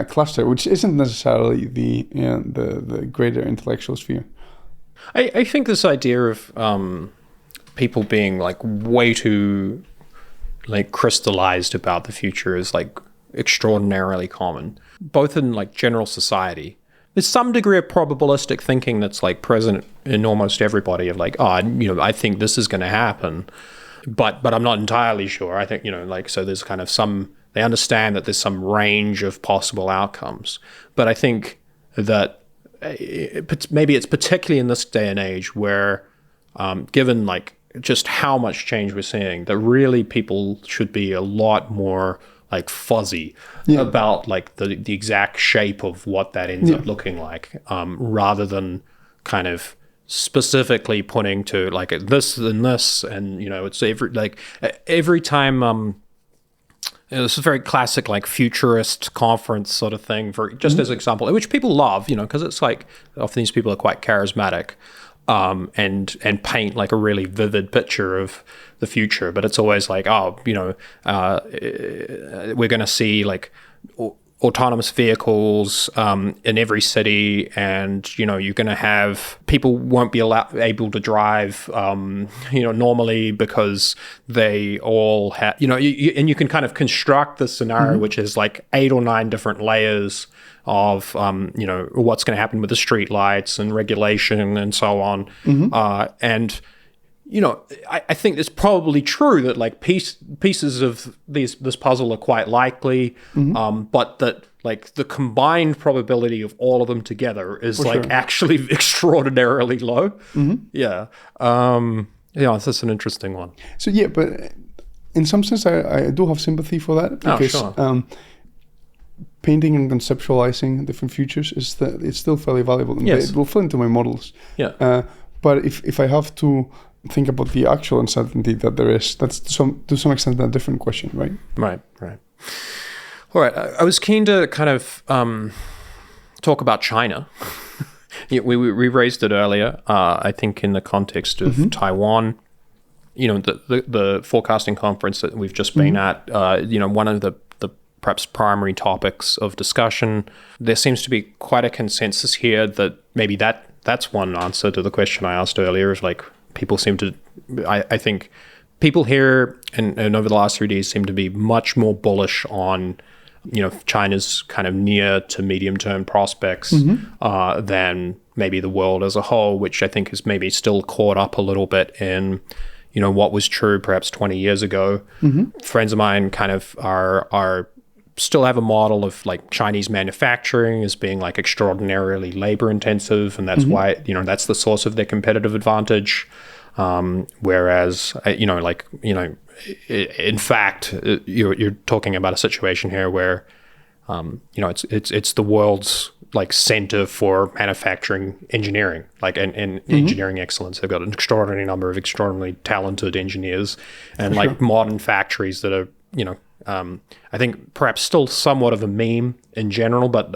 cluster, which isn't necessarily the greater intellectual sphere. I think this idea of people being like way too like crystallized about the future is like extraordinarily common, both in like general society. There's some degree of probabilistic thinking that's like present in almost everybody of like, I think this is going to happen, but I'm not entirely sure. I think, like, so there's kind of they understand that there's some range of possible outcomes. But I think that maybe it's particularly in this day and age where, given like just how much change we're seeing, that really people should be a lot more like fuzzy about like the exact shape of what that ends up looking like, rather than kind of specifically pointing to like this and this, and it's every time this is a very classic like futurist conference sort of thing, for just as an example, which people love, because it's like often these people are quite charismatic, and paint like a really vivid picture of the future, but it's always like, we're going to see like autonomous vehicles in every city, and you're going to have people won't be able to drive normally because they all have and you can kind of construct the scenario which is like 8 or 9 different layers of what's going to happen with the street lights and regulation and so on, and I think it's probably true that like pieces of this puzzle are quite likely, but that like the combined probability of all of them together is actually extraordinarily low. It's just an interesting one. So but in some sense I do have sympathy for that, because painting and conceptualizing different futures it's still fairly valuable, and it will fit into my models. But if I have to think about the actual uncertainty that there is, that's to some extent a different question, right? Right. All right. I was keen to kind of talk about China. We raised it earlier, I think in the context of Taiwan. The forecasting conference that we've just been at, one of the perhaps primary topics of discussion. There seems to be quite a consensus here that maybe that's one answer to the question I asked earlier, is like people seem to, I think people here and over the last 3 days seem to be much more bullish on, China's kind of near to medium term prospects than maybe the world as a whole, which I think is maybe still caught up a little bit in, what was true perhaps 20 years ago. Friends of mine kind of are still have a model of like Chinese manufacturing as being like extraordinarily labor intensive, and that's why that's the source of their competitive advantage. Whereas in fact you're talking about a situation here where it's the world's like center for manufacturing engineering, like and engineering excellence. They've got an extraordinary number of extraordinarily talented engineers, and like modern factories that are I think perhaps still somewhat of a meme in general, but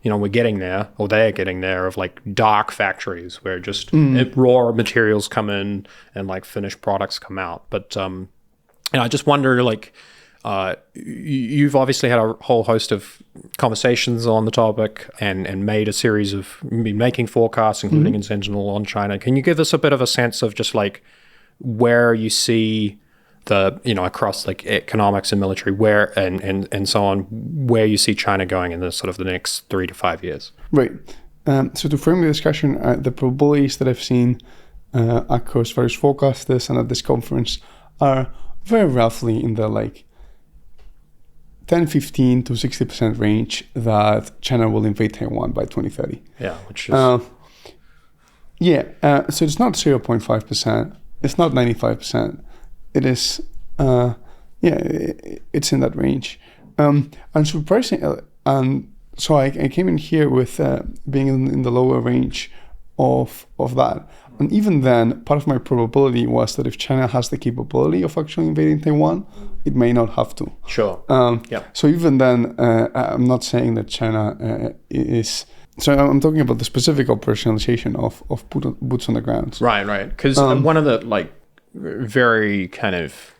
we're getting there, or they're getting there, of like dark factories where just raw materials come in and like finished products come out. But I just wonder, like, you've obviously had a whole host of conversations on the topic and made a series of making forecasts, including in Sentinel, on China. Can you give us a bit of a sense of just like where you see the, across like economics and military, where and so on, where you see China going in the sort of the next 3 to 5 years? Right. So to frame the discussion, the probabilities that I've seen across various forecasters and at this conference are very roughly in the like 10-15 to 60% range that China will invade Taiwan by 2030. Yeah, which is... so it's not 0.5%. It's not 95%. It is, it's in that range. And surprisingly, so I came in here with being in the lower range of that. And even then, part of my probability was that if China has the capability of actually invading Taiwan, it may not have to. Sure. So even then, I'm not saying that China is... So I'm talking about the specific operationalization of boots on the ground. Right. Because one of the like very kind of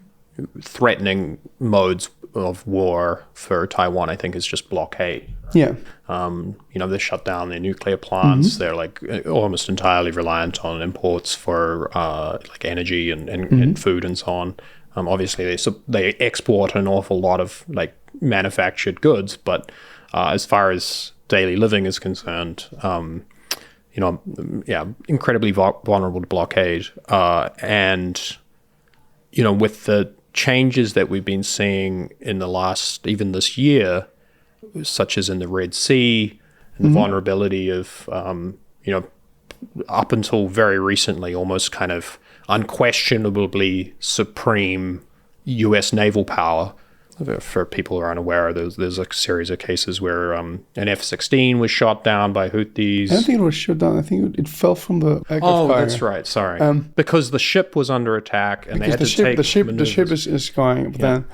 threatening modes of war for Taiwan, I think, is just blockade. Yeah. They shut down their nuclear plants. They're like almost entirely reliant on imports for like energy and food and so on. Obviously, they export an awful lot of like manufactured goods, but as far as daily living is concerned, incredibly vulnerable to blockade. And with the changes that we've been seeing in the last, even this year, such as in the Red Sea, and the vulnerability of, up until very recently, almost kind of unquestionably supreme U.S. naval power. For people who are unaware, there's a series of cases where an F-16 was shot down by Houthis. I don't think it was shot down. I think it fell from the aircraft carrier. That's right. Sorry. Because the ship was under attack, and they had to take the ship is going, but then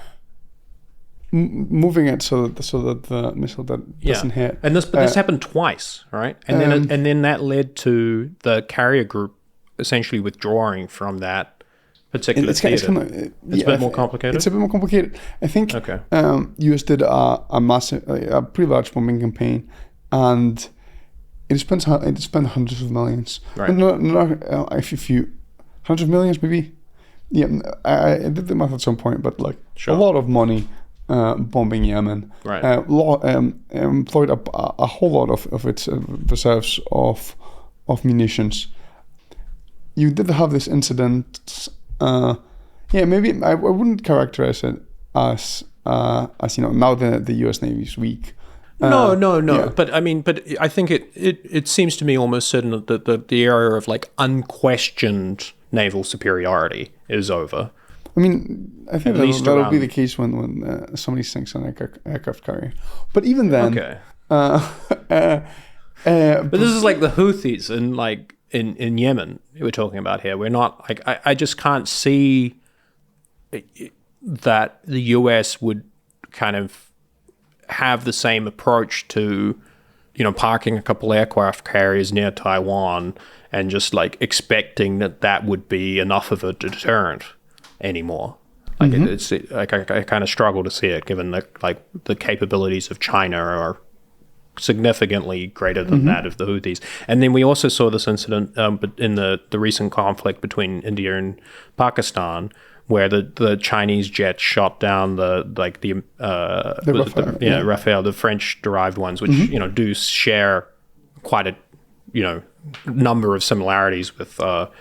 moving it so that the missile doesn't hit. And this happened twice, right? And then that led to the carrier group essentially withdrawing from that particular theater. It's a bit more complicated. It's a bit more complicated. I think US did a massive, a pretty large bombing campaign, and it spent hundreds of millions. Right. If you hundreds of millions maybe. Yeah, I did the math at some point, but like a lot of money bombing Yemen. Right. Employed a whole lot of its reserves of munitions. You did have this incident. Maybe I wouldn't characterize it as now the U.S. Navy is weak. No. Yeah. But I think it seems to me almost certain that the area of like unquestioned naval superiority is over. I mean, I think that'll be the case when somebody sinks an aircraft carrier. But even then, but this is like the Houthis and like. In Yemen, we're talking about here. We're not like I just can't see that the US would kind of have the same approach to, parking a couple aircraft carriers near Taiwan and just like expecting that would be enough of a deterrent anymore. Like it's like I kind of struggle to see it, given the capabilities of China are significantly greater than that of the Houthis. And then we also saw this incident in the recent conflict between India and Pakistan, where the Chinese jets shot down the Rafale, the French-derived ones, which do share quite a number of similarities with some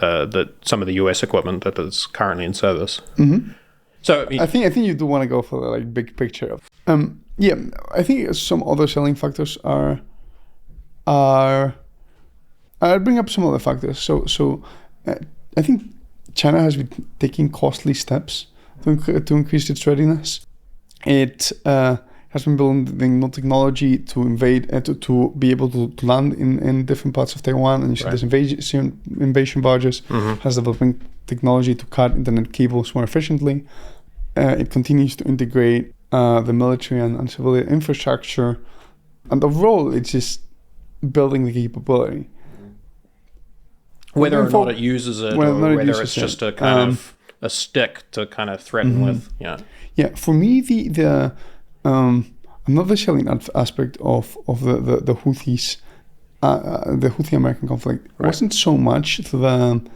of the U.S. equipment that is currently in service. So I think you do want to go for the like big picture. I think some other selling factors are. I'll bring up some other factors. So I think China has been taking costly steps to increase its readiness. It has been building new technology to invade, to be able to land in different parts of Taiwan. And you see this invasion barges, has developing technology to cut internet cables more efficiently. It continues to integrate the military and civilian infrastructure. And overall, it's just building the capability. Whether or not it uses it, or whether it's just a kind of a stick to kind of threaten with. Yeah, for me, the another selling aspect of the Houthis, the Houthi-American conflict, wasn't so much that an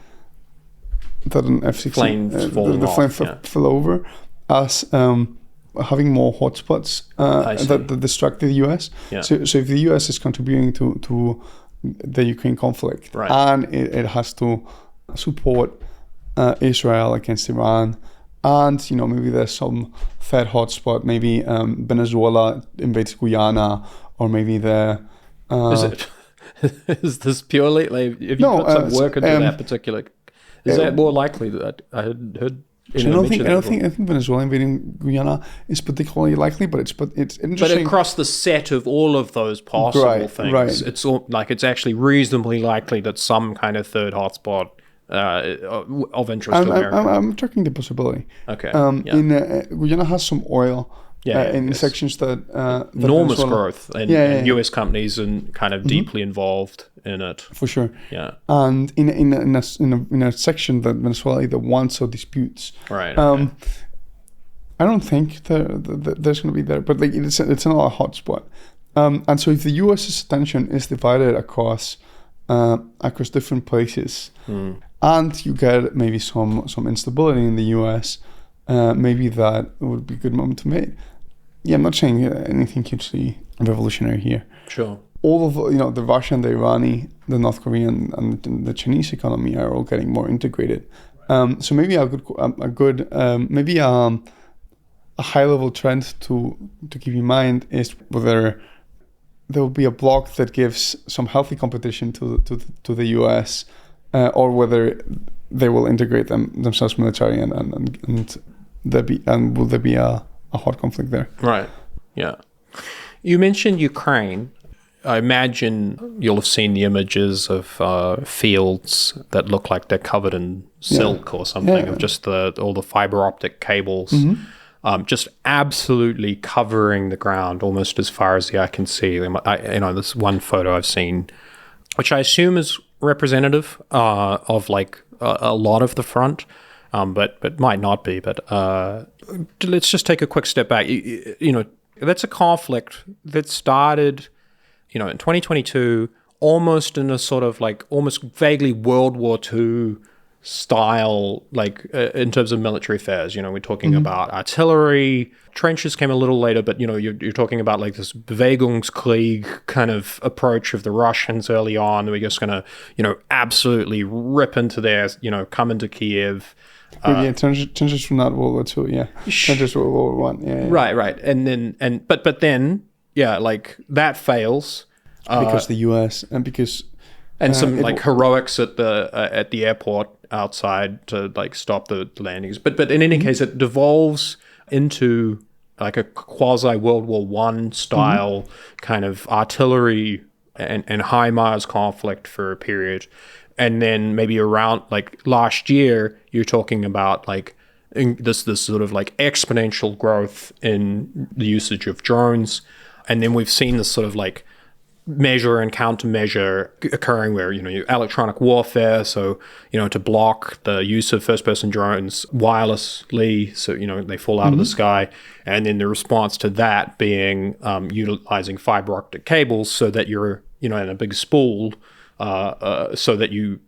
F-16 the flame fell over, as having more hotspots that distract the US. So if the US is contributing to the Ukraine conflict, Right. and it has to support Israel against Iran. And maybe there's some third hotspot, maybe Venezuela invades Guyana, or maybe the Is it? Is this purely like if you No, put some work into that particular? Is that more likely that I had heard? I don't think Venezuela invading Guyana is particularly likely, but it's interesting. But across the set of all of those possible things, right. it's all, like it's actually reasonably likely that some kind of third hotspot of interest to America. I'm tracking the possibility. Okay. In Guyana has some oil. In sections that enormous Venezuela, growth and U.S. companies and kind of deeply involved in it. For sure. Yeah. And in a section that Venezuela either wants or disputes. Right. Okay. I don't think there's going to be there, but like it's another hotspot. And so if the U.S.'s attention is divided across different places, and you get maybe some instability in the U.S., maybe that would be a good moment to make. Yeah, I'm not saying anything hugely revolutionary here. Sure. All of the Russian, the Irani, the North Korean, and the Chinese economy are all getting more integrated. So maybe maybe a high level trend to keep in mind is whether there will be a bloc that gives some healthy competition to the US, or whether they will integrate themselves militarily and will there be a hot conflict there? Right. Yeah. You mentioned Ukraine. I imagine you'll have seen the images of fields that look like they're covered in silk or something, of just all the fiber optic cables, just absolutely covering the ground almost as far as the eye can see. This one photo I've seen, which I assume is representative of like a lot of the front. But might not be. But let's just take a quick step back. That's a conflict that started, in 2022, almost in a sort of like almost vaguely World War II style, like in terms of military affairs. We're talking about artillery. Trenches came a little later, but you're talking about like this Bewegungskrieg kind of approach of the Russians early on. We're just going to, absolutely rip into there, come into Kiev. Trenches from that World War II, trenches World War One, Right, and then like that fails because the U.S. and some heroics at the airport outside to like stop the landings. But in any case, it devolves into like a quasi World War One style kind of artillery and HIMARS conflict for a period. And then maybe around like last year, you're talking about like this sort of like exponential growth in the usage of drones. And then we've seen this sort of like measure and countermeasure occurring where, electronic warfare. So, to block the use of first-person drones wirelessly, so, they fall out of the sky. And then the response to that being utilizing fiber optic cables so that you're, in a big spool, so that you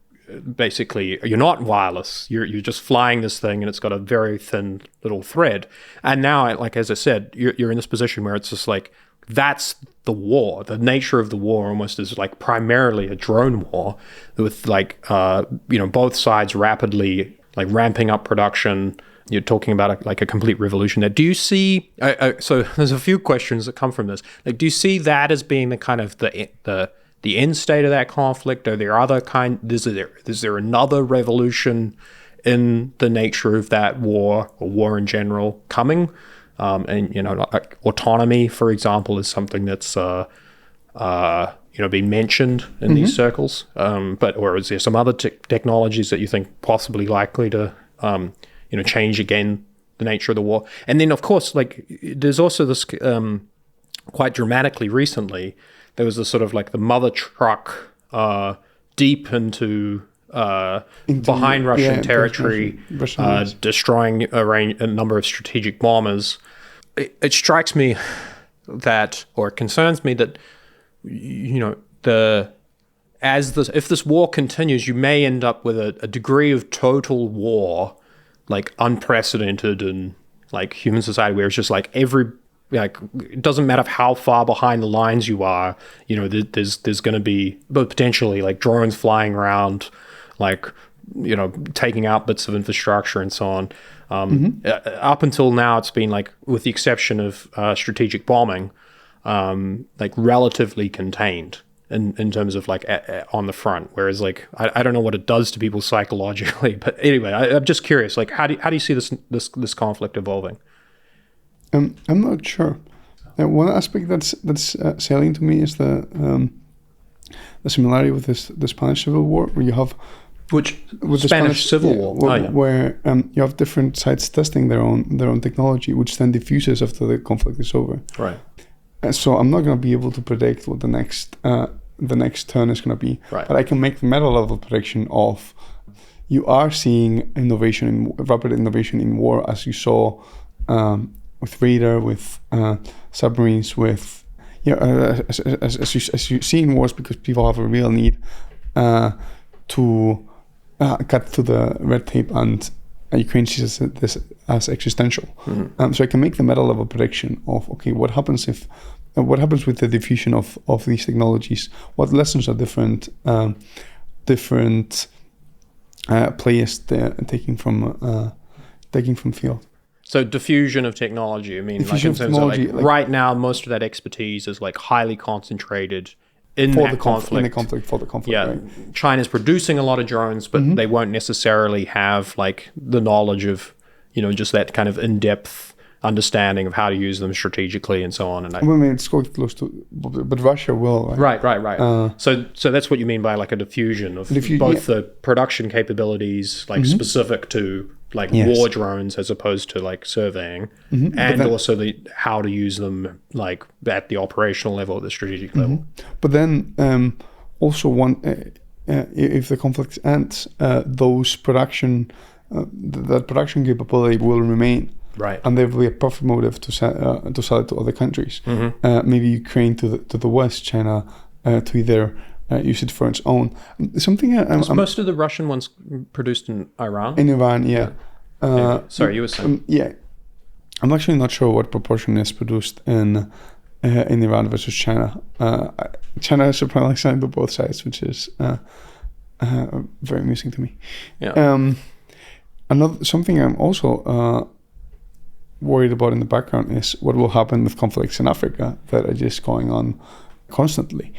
basically, you're not wireless. You're just flying this thing and it's got a very thin little thread. And now, like, as I said, you're in this position where it's just like, that's the war. The nature of the war almost is like primarily a drone war with like, both sides rapidly like ramping up production. You're talking about a complete revolution there. Do you see, so there's a few questions that come from this. Like, do you see that as being the kind of the end state of that conflict? Are there other is there another revolution in the nature of that war or war in general coming? And like autonomy, for example, is something that's been mentioned in these circles. Or is there some other technologies that you think possibly likely to change again the nature of the war? And then, of course, like there's also this quite dramatically recently. There was a sort of like the mother truck deep into behind Russian territory, destroying a number of strategic bombers. It strikes me that, or it concerns me that, if this war continues, you may end up with a degree of total war, like unprecedented in like human society, where it's just like like it doesn't matter how far behind the lines you are. You know, there's going to be potentially like drones flying around, like, you know, taking out bits of infrastructure and so on. Up until now, it's been like, with the exception of strategic bombing, like relatively contained in terms of like on the front. Whereas like I don't know what it does to people psychologically, but anyway, I'm just curious. Like, how do you see this conflict evolving? I'm not sure. One aspect that's salient to me is the similarity with the Spanish Civil War, where you have with the Spanish Civil War, where you have different sides testing their own technology, which then diffuses after the conflict is over. Right. So I'm not going to be able to predict what the next turn is going to be, right. But I can make the meta level prediction of, you are seeing rapid innovation in war, as you saw with radar, with submarines, with as you see in wars, because people have a real need to cut through the red tape, and Ukraine sees this as existential. So I can make the meta level prediction of, okay, what happens with the diffusion of these technologies? What lessons are different players taking from field? So diffusion of technology. I mean, like in terms of like right now, most of that expertise is like highly concentrated in the conflict. Yeah, right? China's producing a lot of drones, but they won't necessarily have like the knowledge of, you know, just that kind of in-depth understanding of how to use them strategically and so on. And I mean, it's quite close to, but Russia will. Right. So that's what you mean by like a diffusion of both the production capabilities, like specific to like war drones as opposed to like surveying, and also the how to use them like at the operational level, at the strategic level. But then also if the conflict ends, those that production capability will remain. Right. And there will be a profit motive to sell it to other countries. Maybe Ukraine to the west, China to either use it for its own. Something. Most of the Russian ones produced in Iran. In Iran, yeah. Sorry, you were saying. Yeah, I'm actually not sure what proportion is produced in Iran versus China. China is surprisingly signed to both sides, which is very amusing to me. Yeah. Something I'm also worried about in the background is what will happen with conflicts in Africa that are just going on constantly.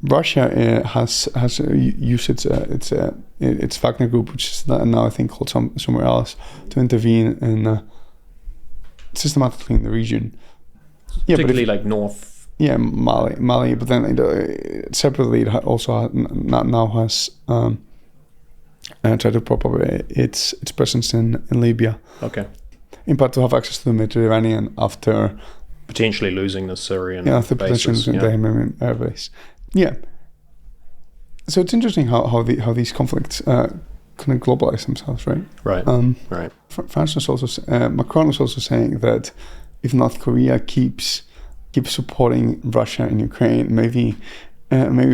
Russia has used its Wagner group, which is now I think called somewhere else, to intervene systematically in the region. Yeah, particularly like north. Yeah, Mali. But then separately, it also now has tried to prop up its presence in Libya. Okay. In part to have access to the Mediterranean after potentially losing the Syrian after potentially losing the Himalayan air base. Yeah. So it's interesting how these conflicts kind of globalize themselves, right? Right. Right. France is also Macron is also saying that if North Korea keeps supporting Russia and Ukraine, maybe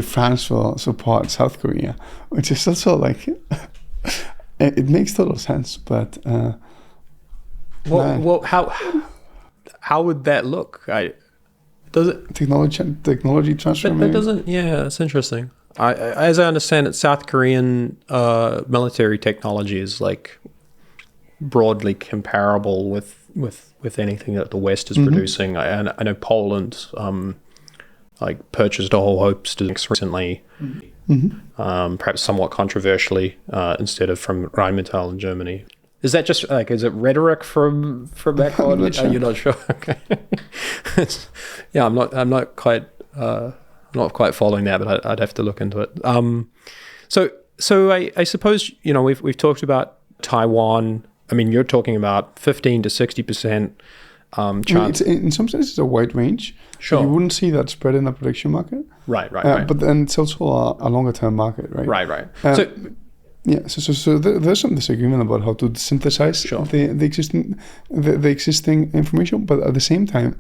France will support South Korea, which is also like it makes total sense, but. Well, how would that look? Does it technology transfer? That doesn't. Yeah, it's interesting. As I understand it, South Korean military technology is like broadly comparable with anything that the West is producing. I know Poland like purchased a whole host recently, perhaps somewhat controversially, instead of from Rheinmetall in Germany. Is that just like, is it rhetoric from back on? You're not sure. Okay. Yeah, I'm not quite following that, but I'd have to look into it. So I suppose, you know, we've talked about Taiwan. I mean, you're talking about 15 to 60% chance. In some sense, it's a wide range. Sure. You wouldn't see that spread in the prediction market. Right. But then it's also a longer term market, right? Right. So there's some disagreement about how to synthesize the existing information, but at the same time,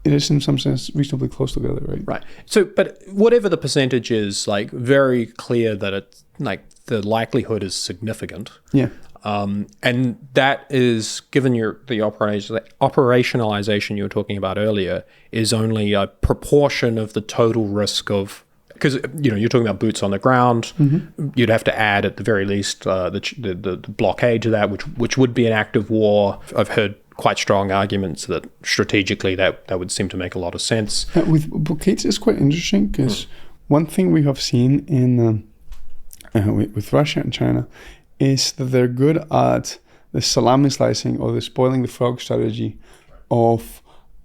it is in some sense reasonably close together, right? Right. So, but whatever the percentage is, like very clear that it's like the likelihood is significant. Yeah. And that is, given the operationalization you were talking about earlier, is only a proportion of the total risk of, because you're talking about boots on the ground. You'd have to add at the very least the blockade to that, which would be an act of war. I've heard quite strong arguments that strategically that would seem to make a lot of sense. With blockades, it's quite interesting because one thing we have seen in with Russia and China is that they're good at the salami slicing or the spoiling the frog strategy of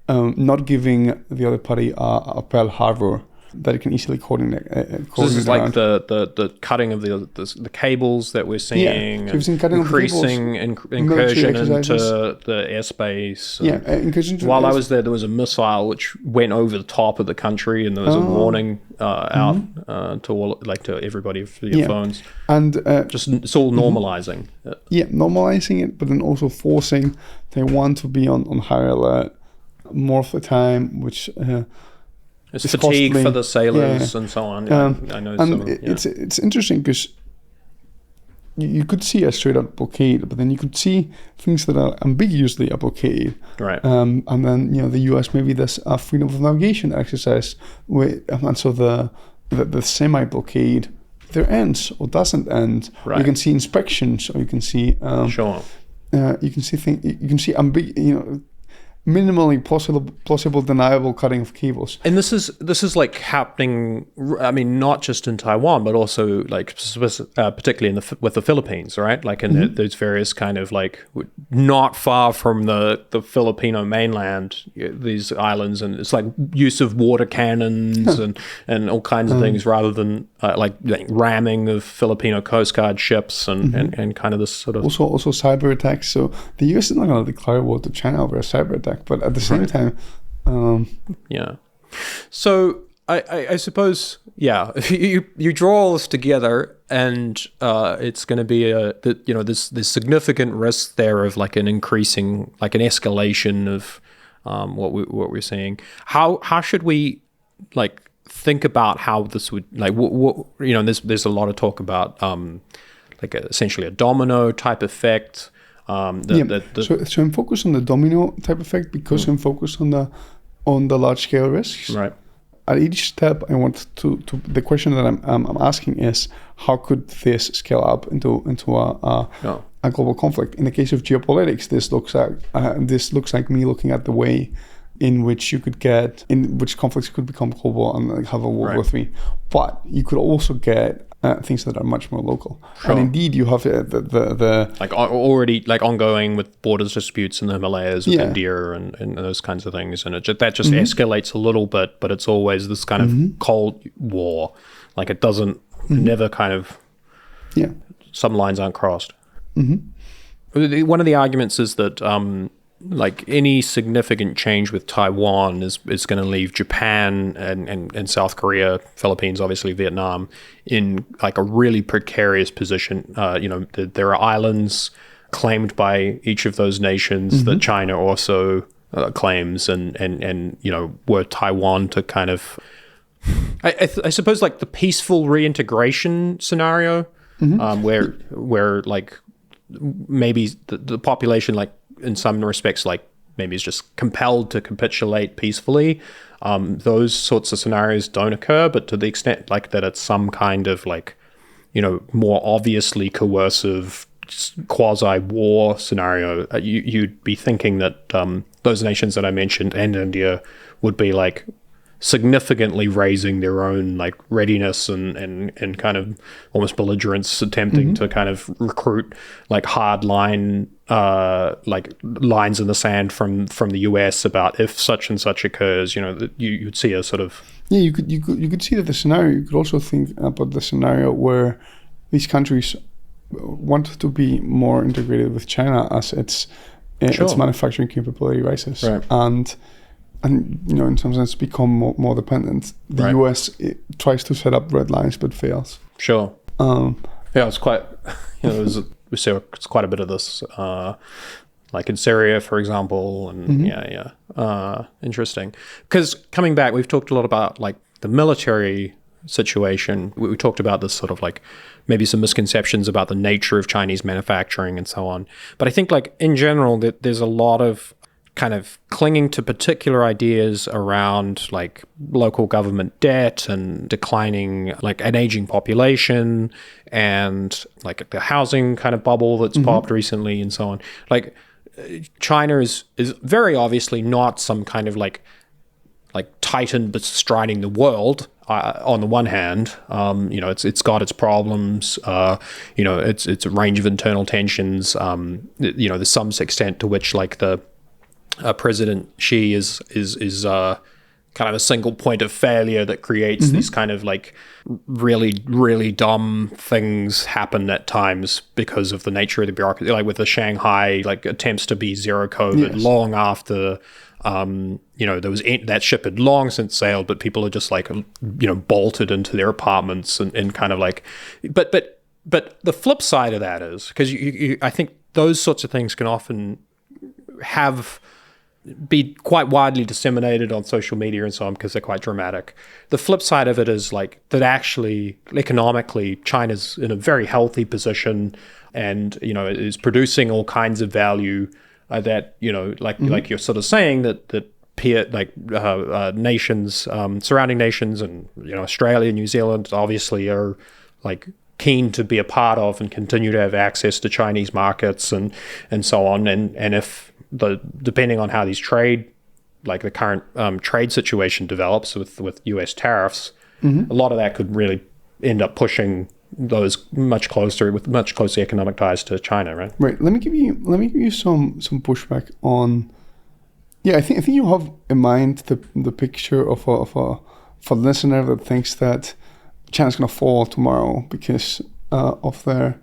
not giving the other party a Pearl Harbor that it can easily coordinate. So this is like the cutting of the cables that we're seeing, increasing incursion into the airspace. Incursion. While I was there was a missile which went over the top of the country, and there was a warning out to all, like to everybody for your phones. And just it's all normalizing. Normalizing it, but then also forcing Taiwan to be on higher alert more of the time, which. It's fatigue costly for the sailors and so on. I know. And it's interesting because you could see a straight up blockade, but then you could see things that are ambiguously a blockade. Right. And then the US, maybe there's a freedom of navigation exercise, and so the semi blockade either ends or doesn't end. Right. You can see inspections, or you can see sure. You can see things. You can see minimally plausible deniable cutting of cables. And this is like happening, I mean, not just in Taiwan, but also like particularly with the Philippines, right? Like in those various kind of like not far from the Filipino mainland, these islands, and it's like use of water cannons and all kinds of things rather than like ramming of Filipino Coast Guard ships and kind of this sort of... Also cyber attacks. So the US is not going to declare war to China over a cyber attack. But at the same time, So I suppose, if you draw all this together, and it's going to be there's significant risk there of like an increasing, like an escalation of what we're seeing. How should we like think about how this would like there's a lot of talk about like essentially a domino type effect. So I'm focused on the domino type effect because I'm focused on the large scale risks. Right. At each step, I want to the question that I'm asking is how could this scale up into a global conflict? In the case of geopolitics, this looks like me looking at the way in which conflicts could become global and like have a World War III. But you could also get things that are much more local. Sure. And indeed, you have the like already like ongoing with borders disputes in the Himalayas with India and those kinds of things, and that just escalates a little bit, but it's always this kind of Cold War, like it doesn't never kind of some lines aren't crossed. One of the arguments is that like any significant change with Taiwan is going to leave Japan and South Korea, Philippines, obviously Vietnam, in like a really precarious position. There are islands claimed by each of those nations that China also claims, and were Taiwan to kind of, I suppose like the peaceful reintegration scenario, where like maybe the population like in some respects, like maybe is just compelled to capitulate peacefully. Those sorts of scenarios don't occur, but to the extent like that it's some kind of like, more obviously coercive quasi-war scenario, you'd be thinking that those nations that I mentioned and India would be like significantly raising their own like readiness and kind of almost belligerence, attempting to kind of recruit like hard line like lines in the sand from the US about if such and such occurs, you'd see a sort of you could see that the scenario. You could also think about the scenario where these countries want to be more integrated with China as its manufacturing capability rises, right. and in some sense become more dependent. The US tries to set up red lines but fails. Sure. It's quite, it's quite a bit of this, like in Syria, for example. And interesting. Because coming back, we've talked a lot about like the military situation. We talked about this sort of like maybe some misconceptions about the nature of Chinese manufacturing and so on. But I think like in general that there's a lot of kind of clinging to particular ideas around like local government debt and declining, like an aging population and like the housing kind of bubble that's popped recently and so on. Like China is very obviously not some kind of like titan bestriding the world. On the one hand, it's got its problems. It's a range of internal tensions. There's some extent to which like the President Xi is kind of a single point of failure that creates these kind of like really, really dumb things happen at times because of the nature of the bureaucracy, like with the Shanghai like attempts to be zero COVID long after there was that ship had long since sailed, but people are just like bolted into their apartments and kind of like but the flip side of that is because I think those sorts of things can often be quite widely disseminated on social media and so on because they're quite dramatic. The flip side of it is like that actually economically China's in a very healthy position and is producing all kinds of value that like you're sort of saying that peer nations, surrounding nations and Australia, New Zealand obviously are like keen to be a part of and continue to have access to Chinese markets and so on and if depending on how these the current trade situation develops with US tariffs, a lot of that could really end up pushing those much closer economic ties to China, right? Right. Let me give you some pushback on. Yeah, I think you have in mind the picture of a listener that thinks that China's gonna fall tomorrow because of their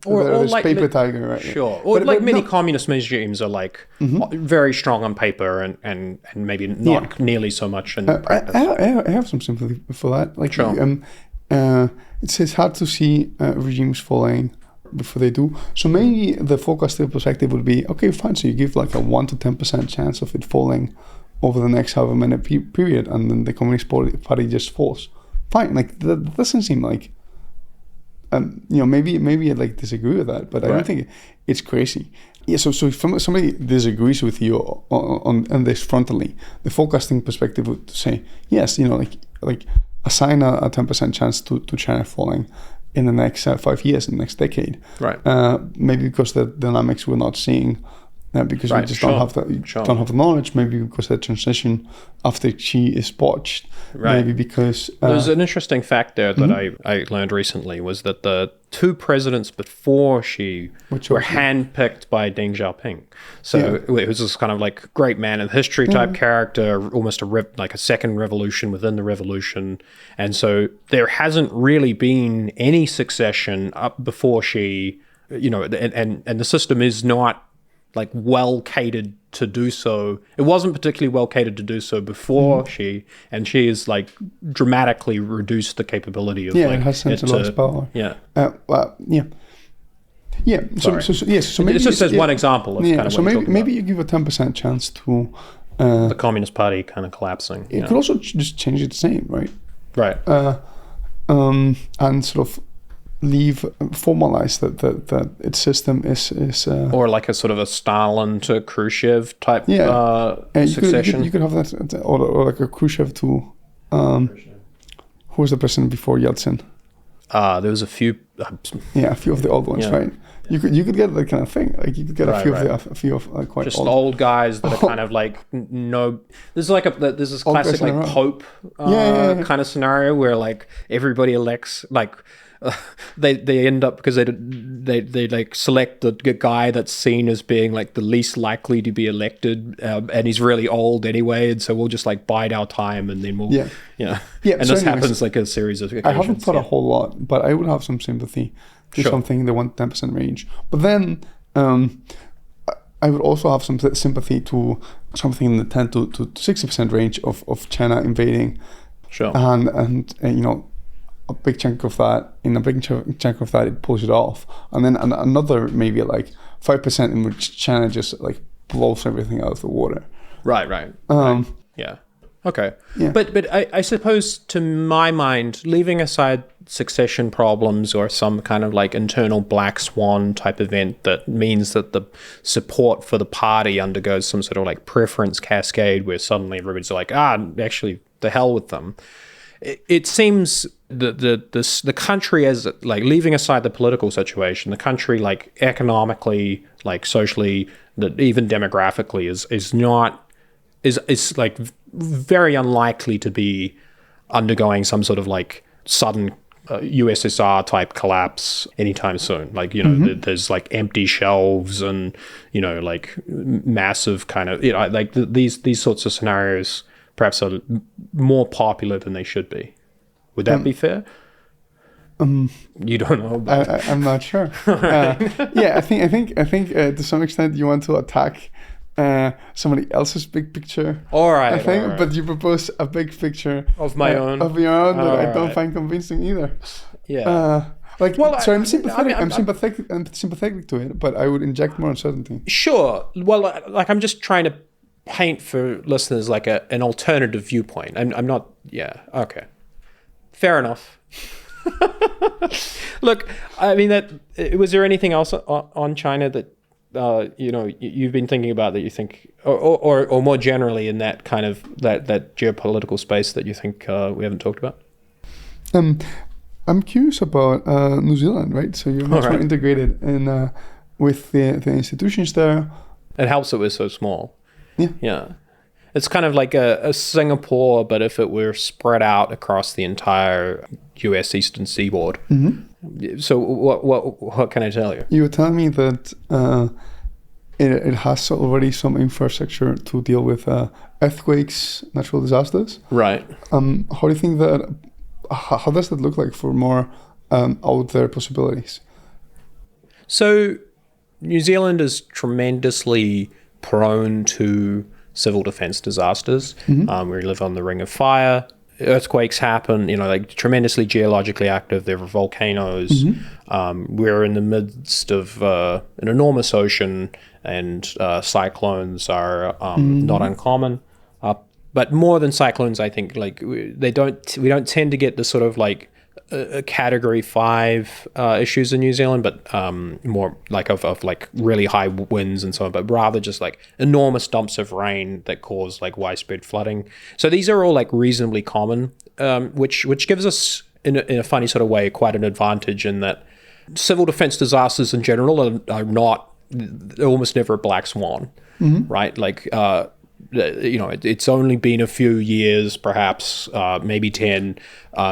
or like paper tiger, right? Sure. Or but many communist regimes are like very strong on paper and maybe not nearly so much in practice. I have some sympathy for that. Like, sure. It's hard to see regimes falling before they do. So maybe the forecasting perspective would be, okay, fine. So you give like a 1 to 10% chance of it falling over the next however many period, and then the Communist Party just falls. Fine. Like that doesn't seem like. Maybe I'd like disagree with that, but I don't think it's crazy. Yeah, so if somebody disagrees with you on this frontally, the forecasting perspective would say, yes, like assign a 10% chance to China falling in the next 5 years, in the next decade. Right. Maybe because the dynamics we're not seeing, because we just don't have the knowledge. Maybe because the transition after Xi is botched. Right. Maybe because there's an interesting fact there that I learned recently was that the two presidents before Xi were handpicked by Deng Xiaoping. So it was this kind of like great man in history type character, almost like a second revolution within the revolution. And so there hasn't really been any succession up before Xi, and the system is not like well catered to do so. It wasn't particularly well catered to do so before Xi, and Xi has like dramatically reduced the capability of it has centralized power. So maybe it's just as one example of kind of so maybe you give a 10% chance to the Communist Party kind of collapsing. It could also just change its name, right? Right. And sort of formalize that its system is or like a sort of a Stalin to Khrushchev type succession. You could have that, or like a Khrushchev to who was the president before Yeltsin? There was a few. A few of the old ones, right? You could get that kind of thing. Like you could get a few of quite just old guys that are kind of like There's this classic like Pope kind of scenario where like everybody elects like. They end up because they like select the guy that's seen as being like the least likely to be elected, and he's really old anyway, and so we'll just like bide our time, and then we'll and so this happens like a series of occasions. I haven't thought a whole lot, but I would have some sympathy to something in the 1-10% range. But then I would also have some sympathy to something in the 10 to 60% range of China invading. Sure. And a big chunk of that, it pulls it off, and then another maybe like 5% in which China just like blows everything out of the water. Right. Yeah. Okay. Yeah. But I suppose, to my mind, leaving aside succession problems or some kind of like internal black swan type event that means that the support for the party undergoes some sort of like preference cascade where suddenly everybody's like, actually, the hell with them. It seems the country, as like leaving aside the political situation, the country like economically, like socially, that even demographically is like very unlikely to be undergoing some sort of like sudden USSR type collapse anytime soon. Like, there's like empty shelves and, like massive kind of, like these sorts of scenarios perhaps are more popular than they should be. Would that be fair? You don't know about I'm not sure. Yeah, I think to some extent you want to attack somebody else's big picture. All right. I think, but you propose a big picture of my own, of your own that I don't find convincing either. Yeah. I'm sympathetic. I'm sympathetic to it, but I would inject more uncertainty. Sure. Well, like I'm just trying to paint for listeners like an alternative viewpoint. I'm not. Yeah. Okay. Fair enough. Look, I mean, was there anything else on China that you've been thinking about that you think, or more generally in that kind of that geopolitical space that you think we haven't talked about? I'm curious about New Zealand, right? So you're much more integrated in with the institutions there. It helps that we're so small. Yeah. It's kind of like a Singapore, but if it were spread out across the entire U.S. eastern seaboard. Mm-hmm. So what can I tell you? You were telling me that it has already some infrastructure to deal with earthquakes, natural disasters. Right. How do you think that? How does that look like for more out there possibilities? So New Zealand is tremendously prone to civil defense disasters. Mm-hmm. We live on the Ring of Fire. Earthquakes happen, like tremendously geologically active. There are volcanoes. Mm-hmm. We're in the midst of an enormous ocean, and cyclones are not uncommon. But more than cyclones, I think, like we don't tend to get the sort of like Category 5 issues in New Zealand, but more like of like really high winds and so on, but rather just like enormous dumps of rain that cause like widespread flooding. So these are all like reasonably common, which gives us in a funny sort of way quite an advantage in that civil defense disasters in general are not, almost never a black swan, right? Like it's only been a few years, perhaps maybe 10,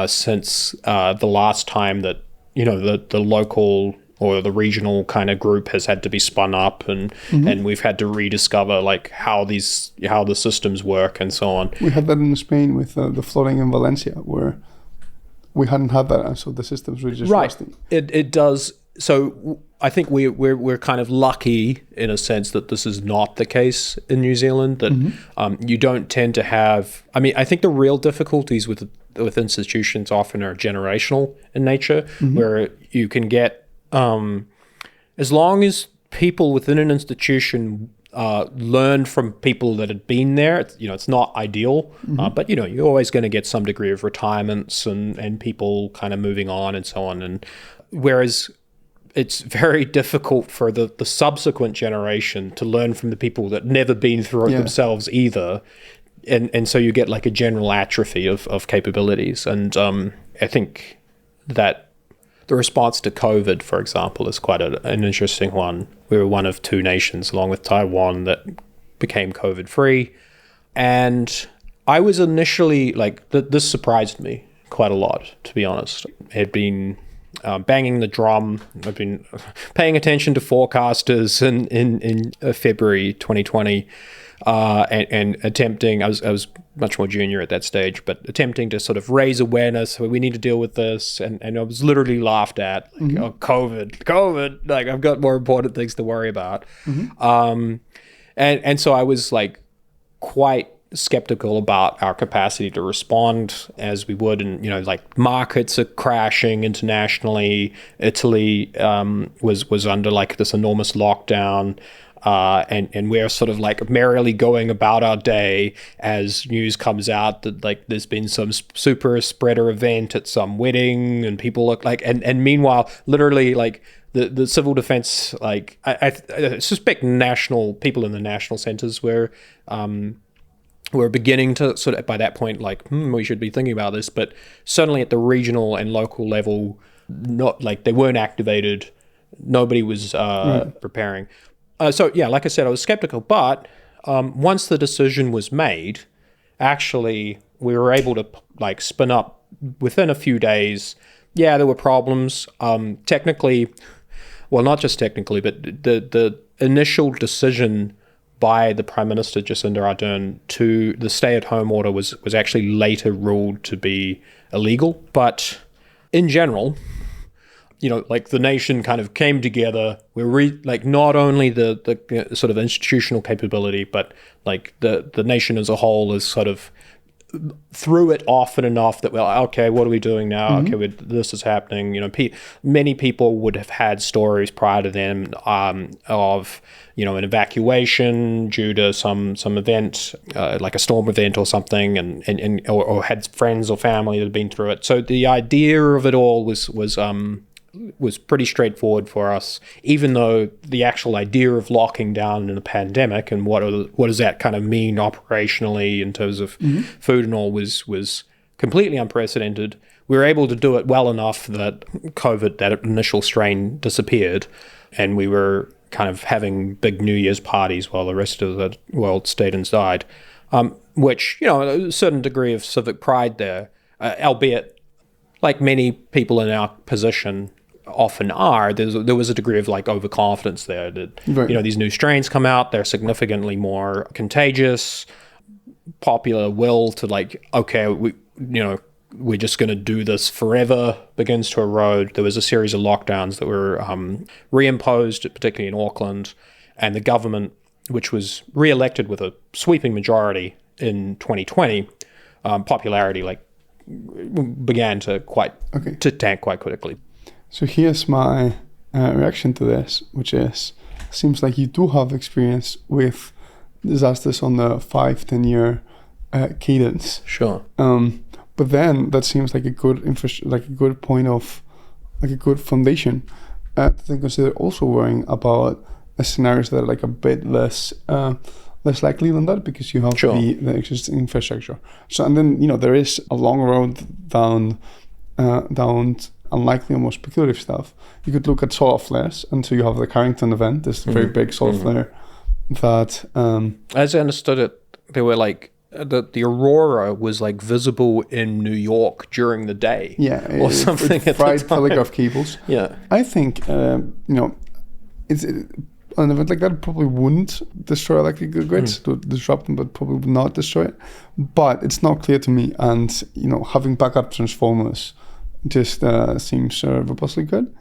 since the last time that the local or the regional kind of group has had to be spun up, and we've had to rediscover like how the systems work and so on. We had that in Spain with the flooding in Valencia, where we hadn't had that, and so the systems were just rusting. It does. So I think we're kind of lucky in a sense that this is not the case in New Zealand, that you don't tend to have, I mean, I think the real difficulties with institutions often are generational in nature, where you can get, as long as people within an institution learn from people that had been there, it's not ideal, but you're always going to get some degree of retirements and people kind of moving on and so on. And whereas it's very difficult for the subsequent generation to learn from the people that never been through it themselves either. And so you get like a general atrophy of capabilities. And I think that the response to COVID, for example, is quite an interesting one. We were one of 2 nations, along with Taiwan, that became COVID-free. And I was initially like, this surprised me quite a lot, to be honest. It had been banging the drum. I've been paying attention to forecasters in February 2020 and attempting, I was much more junior at that stage, but attempting to sort of raise awareness. We need to deal with this. And I was literally laughed at, like, oh, COVID, like I've got more important things to worry about. And so I was like quite skeptical about our capacity to respond as we would. And, like markets are crashing internationally. Italy was under like this enormous lockdown. And we're sort of like merrily going about our day as news comes out that like there's been some super spreader event at some wedding, and people look like, and meanwhile, literally like the civil defense, like I suspect people in the national centers were beginning to sort of by that point like we should be thinking about this, but certainly at the regional and local level, not like they weren't activated. Nobody was preparing. So yeah, like I said, I was skeptical, but once the decision was made, actually we were able to like spin up within a few days. Yeah, there were problems. Technically, well, not just technically, but the initial decision by the Prime Minister Jacinda Ardern to the stay-at-home order was actually later ruled to be illegal. But in general, like the nation kind of came together. We're like not only the sort of institutional capability, but like the nation as a whole is sort of threw it often enough that, well, okay, what are we doing now? Mm-hmm. Okay, this is happening. Many people would have had stories prior to them of an evacuation due to some event, like a storm event or something, and or had friends or family that had been through it. So the idea of it all was pretty straightforward for us, even though the actual idea of locking down in a pandemic and what does that kind of mean operationally in terms of food and all was completely unprecedented. We were able to do it well enough that COVID, that initial strain, disappeared, and we were kind of having big New Year's parties while the rest of the world stayed inside, which, a certain degree of civic pride there, albeit like many people in our position often are, there was a degree of like overconfidence there that, right. These new strains come out, they're significantly more contagious, popular will to like, okay, we're just going to do this forever begins to erode. There was a series of lockdowns that were reimposed, particularly in Auckland, and the government, which was re-elected with a sweeping majority in 2020, popularity like began to tank quite quickly. So here's my reaction to this, which is, seems like you do have experience with disasters on the 5-10 year cadence. Sure. But then that seems like a good good point of, like a good foundation to then consider also worrying about scenarios that are like a bit less likely than that, because you have the existing infrastructure. So, and then there is a long road down unlikely or more speculative stuff. You could look at solar flares, and so you have the Carrington event, this very big solar flare that as I understood it, they were like the aurora was like visible in New York during the day, or something. It fried telegraph cables. I think it's an event like that probably wouldn't destroy electrical grids, to disrupt them, but probably would not destroy it. But it's not clear to me, and having backup transformers just seems robustly good.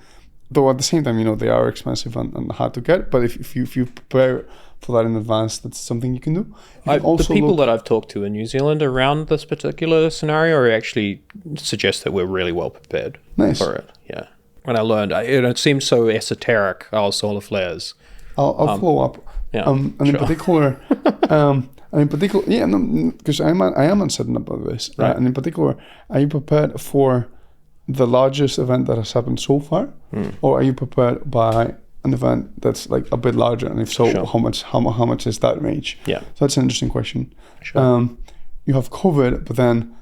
Though at the same time, they are expensive and hard to get. But if you prepare for that in advance, that's something you can do. The people that I've talked to in New Zealand around this particular scenario actually suggest that we're really well prepared for it. Yeah. When I learned, it seems so esoteric, our solar flares. I'll follow up. Yeah. In particular, because I am uncertain about this. Right. And in particular, are you prepared for the largest event that has happened so far, or are you prepared by an event that's like a bit larger? And if so, how much is that range? Yeah. So that's an interesting question. Sure. You have COVID, but then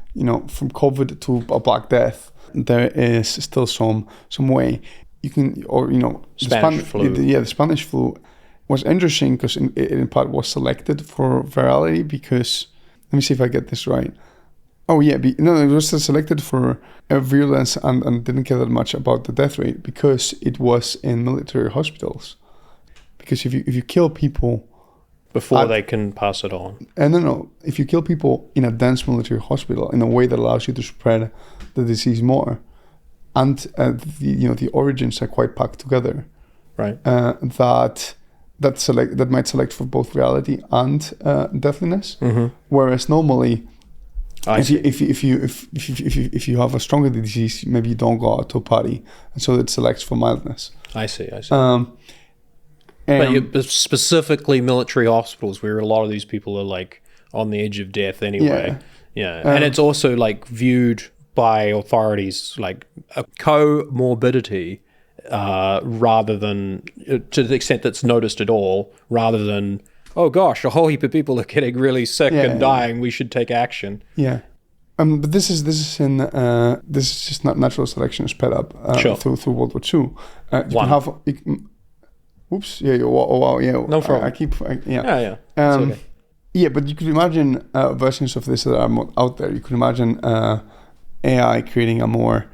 from COVID to a Black Death, there is still some way you can, or Spanish flu. The Spanish flu was interesting because it in part was selected for virality because, let me see if I get this right. Oh yeah, it was selected for virulence and didn't care that much about the death rate because it was in military hospitals. Because if you kill people before they can pass it on, no, if you kill people in a dense military hospital in a way that allows you to spread the disease more, and the origins are quite packed together, right? That that might select for both reality and deathliness. Whereas normally, if you have a stronger disease, maybe you don't go out to a party, and so it selects for mildness. I see. But specifically military hospitals, where a lot of these people are like on the edge of death anyway. And it's also like viewed by authorities like a comorbidity rather than, to the extent that's noticed at all, rather than, oh gosh, a whole heap of people are getting really sick and dying, we should take action. But this is just not natural selection sped up through World War II. You can have. Oops! Yeah. Oh wow! Yeah. No problem. Okay. Yeah, but you could imagine versions of this that are more out there. You could imagine AI creating a more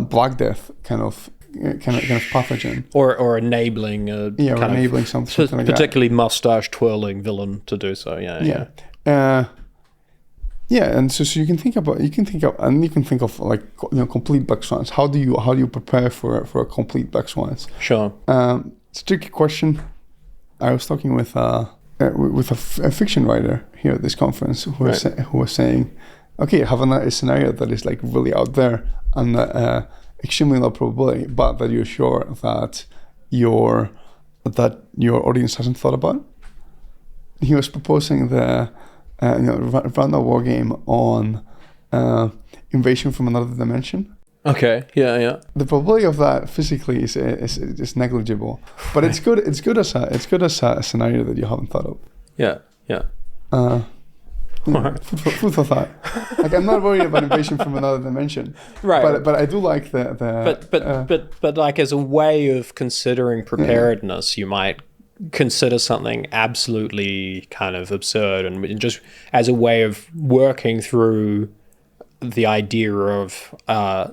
Black Death kind of pathogen, or enabling enabling something like that. Particularly mustache twirling villain to do so. And so you can think of like complete black swans. How do you prepare for a complete black swans? Sure. It's a tricky question. I was talking with a fiction writer here at this conference who was saying, okay, have a scenario that is like really out there and extremely low probability, but that you're sure that your audience hasn't thought about. He was proposing the run a war game on invasion from another dimension. Okay. Yeah. The probability of that physically is negligible, but it's good. It's good as a scenario that you haven't thought of. Yeah. Food for thought. Like, I'm not worried about invasion from another dimension, right? But I do like but like as a way of considering preparedness, you might consider something absolutely kind of absurd, and just as a way of working through the idea of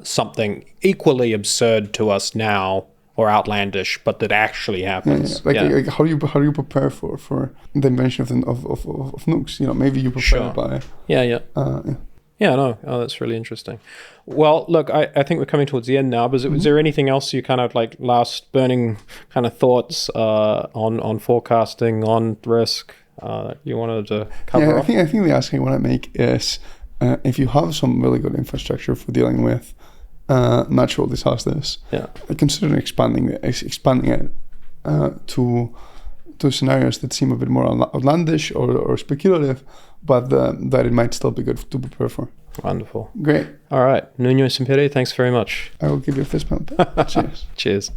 something equally absurd to us now or outlandish, but that actually happens. Like how do you prepare for the invention of nukes? Maybe you prepare by. That's really interesting. Well, look, I think we're coming towards the end now, but is there anything else you kind of like last burning kind of thoughts on forecasting, on risk you wanted to cover off? I think the last thing I want to make is if you have some really good infrastructure for dealing with natural disasters, consider expanding it to scenarios that seem a bit more outlandish or speculative, but that it might still be good to prepare for. Wonderful. Great. All right. Nuño Sempere, thanks very much. I will give you a fist bump. Cheers. Cheers.